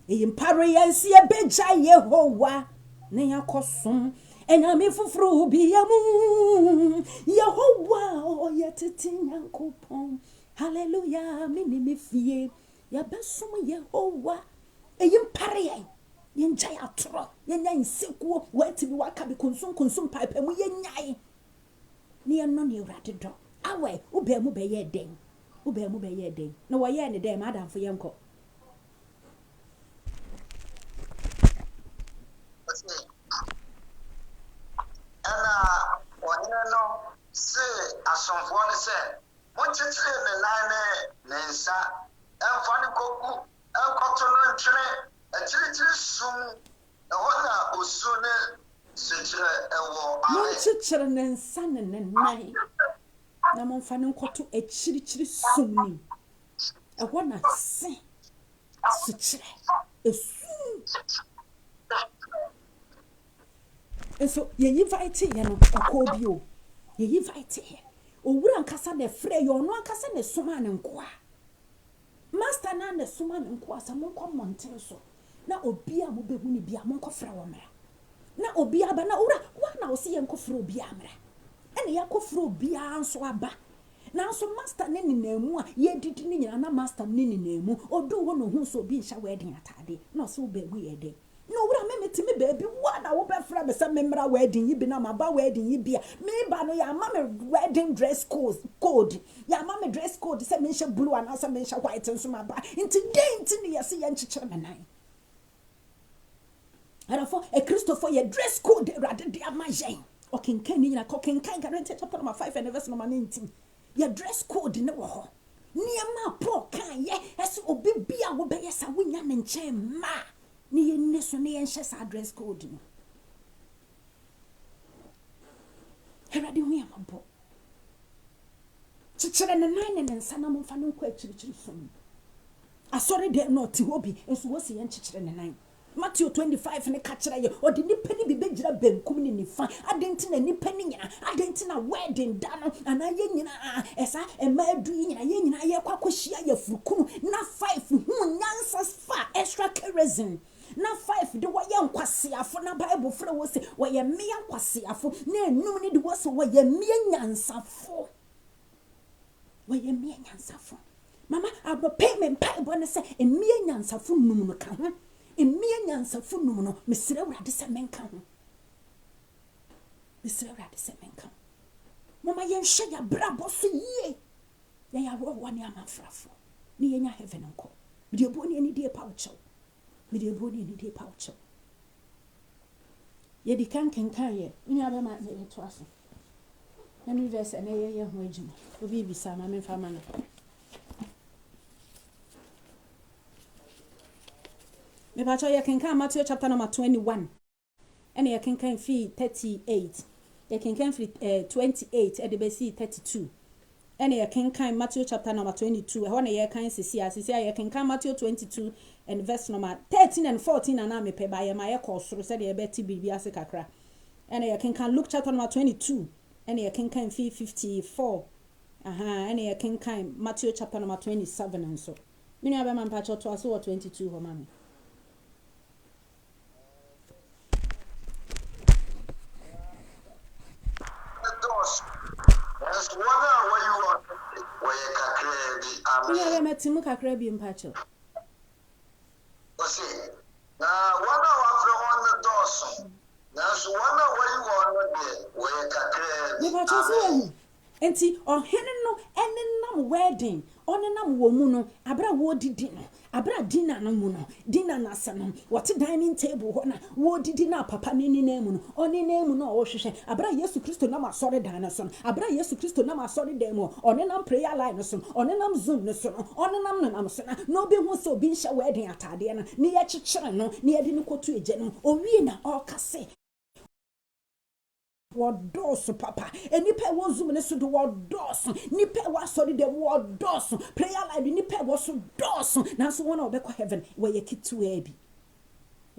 impare yansi ebeja Yehowa ne yakosom enyame fufuru biamu Yehowa o yetetinya kupon hallelujah mini fie ya besum Yehowa impare yenja atro yenya insekuo watibi waka bi konsum pipe mu yenyai ne enno ne urade do awe ube mu be ye den na wo ye ne den madam fo yenko no say asomfo ne say mo chichire ne nan ne nsa emfa ne koku enkoto no ntwene achirichiri sum ehona osu ne chichire ewo mo chichire ne nsa ne nan na mo mfa ne nkoto achirichiri sum ni ehona se chichire esu so ye invite ye no akobi o ye invite ye owura nkasa na frɛ ye ono nkasa na soma ne nkoa ora na na suma ne nko asa mo nkɔ mountain so na obi a mo behu ne bia mo nkɔ fra wo mra na obi aba na ora wa na wo se ye nkɔ fra obi amra ene ya kɔ fra obi anso aba na so master ne ninamu a ye didi ne nyina na master ne ninamu odo wo no hu so obi nhya wedding atade na so behu ye de no wura me metimi baby wa na wo be fra be se memra wedding yi bi na maba wedding yi bia me ba no ya ma me wedding dress code ya ma me dress code se me nhye blue ana se me nhye white nso maba nti denti ne yesi ye nkyekere me nan ara fo e Christopher ye dress code rade de amajen o kenkan ni nyina ko kenkan Galatians chapter number 5 and verse number 19 ye dress code ne wo ho niema Paul kan ye ese obi bia wo be yesa wonya ne nche ma ni ye neso ne ye nhye sa dress code no herade hu ya mabo chichire ne nan ne nsa na mo fa no kwa chirichiri fom asori de no ti hobi enso wo se ye chichire ne nan Matthew 25 ne kachira ye odi nipa ni bi begira benkum ni nifa adenti na nipa ni nyina adenti na wedding da no ana ye nyina esa ema adu nyina ye nyina ye kwakohia ye furukunu na 5 hu nyansa fa extra kerosene na 5 de wo ye nkwasiafo na Bible fra wo se wo ye mea nkwasiafo na enum ni de wo se wo ye mea nyansafo wo ye mea nyansafo mama abo payment Bible ne se emea nyansafo num no ka ho emia nyansafo num no mesire wrade se menka ho mesire wrade se menka mama ye nhye ya brabo so yie ya wo wani amafrafo ni ye nya heaven nko mede boni ani die paucho mede boni ani die paucho ye di kan ye nya ba ma ne to aso na mi verse na ye ho adwuma obi bi sa ma me fa ma na me ba cho ye kenkan Matthew chapter number 21 and ye kenkan fi 38 ye kenkan fi 28 e de be si 32 and ye kenkan Matthew chapter number 22 e ho na ye kan sisi ye kenkan Matthew 22 and verse number 13 and 14 na me pe ba ye ma ye ko soro se de ye beti bibi ase kakra and ye kenkan Luke chapter number 22 and ye kenkan fi 54 and ye kenkan Matthew chapter number 27 and so me no be man pa cho to aso 22 ho ma me Yeah, metimu kakra bi mpacho. Osi. Na wana wa the doors. Na so wana wa you on the we kakra bi. Mpacho so enti ohene no enenam wedding onenam wo mu no abra wo didi no abra dinner no mu no dinner na sano what dining table ho na wo didi na papa ni na mu no oni na mu no wo hwehwe abra Yesu Kristo na masore dan na so abra Yesu Kristo na masore dan mu onenam prayer line no so onenam zoom no so onenam na so na no be hu so bi nhya wedding atade na ne ye kyekere no ne ye de ne kotu eje no owie na okase Wodos papa enipa wo zoom ne so do wodos nipa wa sorry de wodos prayer line nipa wo so dos na so wona obekọ heaven we ye kitu abi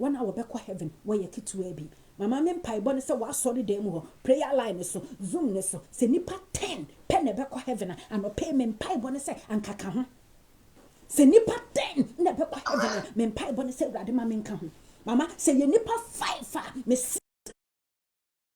wona obekọ heaven we ye kitu abi mama me mpai bo ne se wa sorry de mu ho prayer line so zoom ne so se nipa 10 pe na obekọ heaven and pay me mpai bo ne se ankaka ho se nipa 10 na obekọ heaven me mpai bo ne se urade ma me nka ho mama se ye nipa 5 me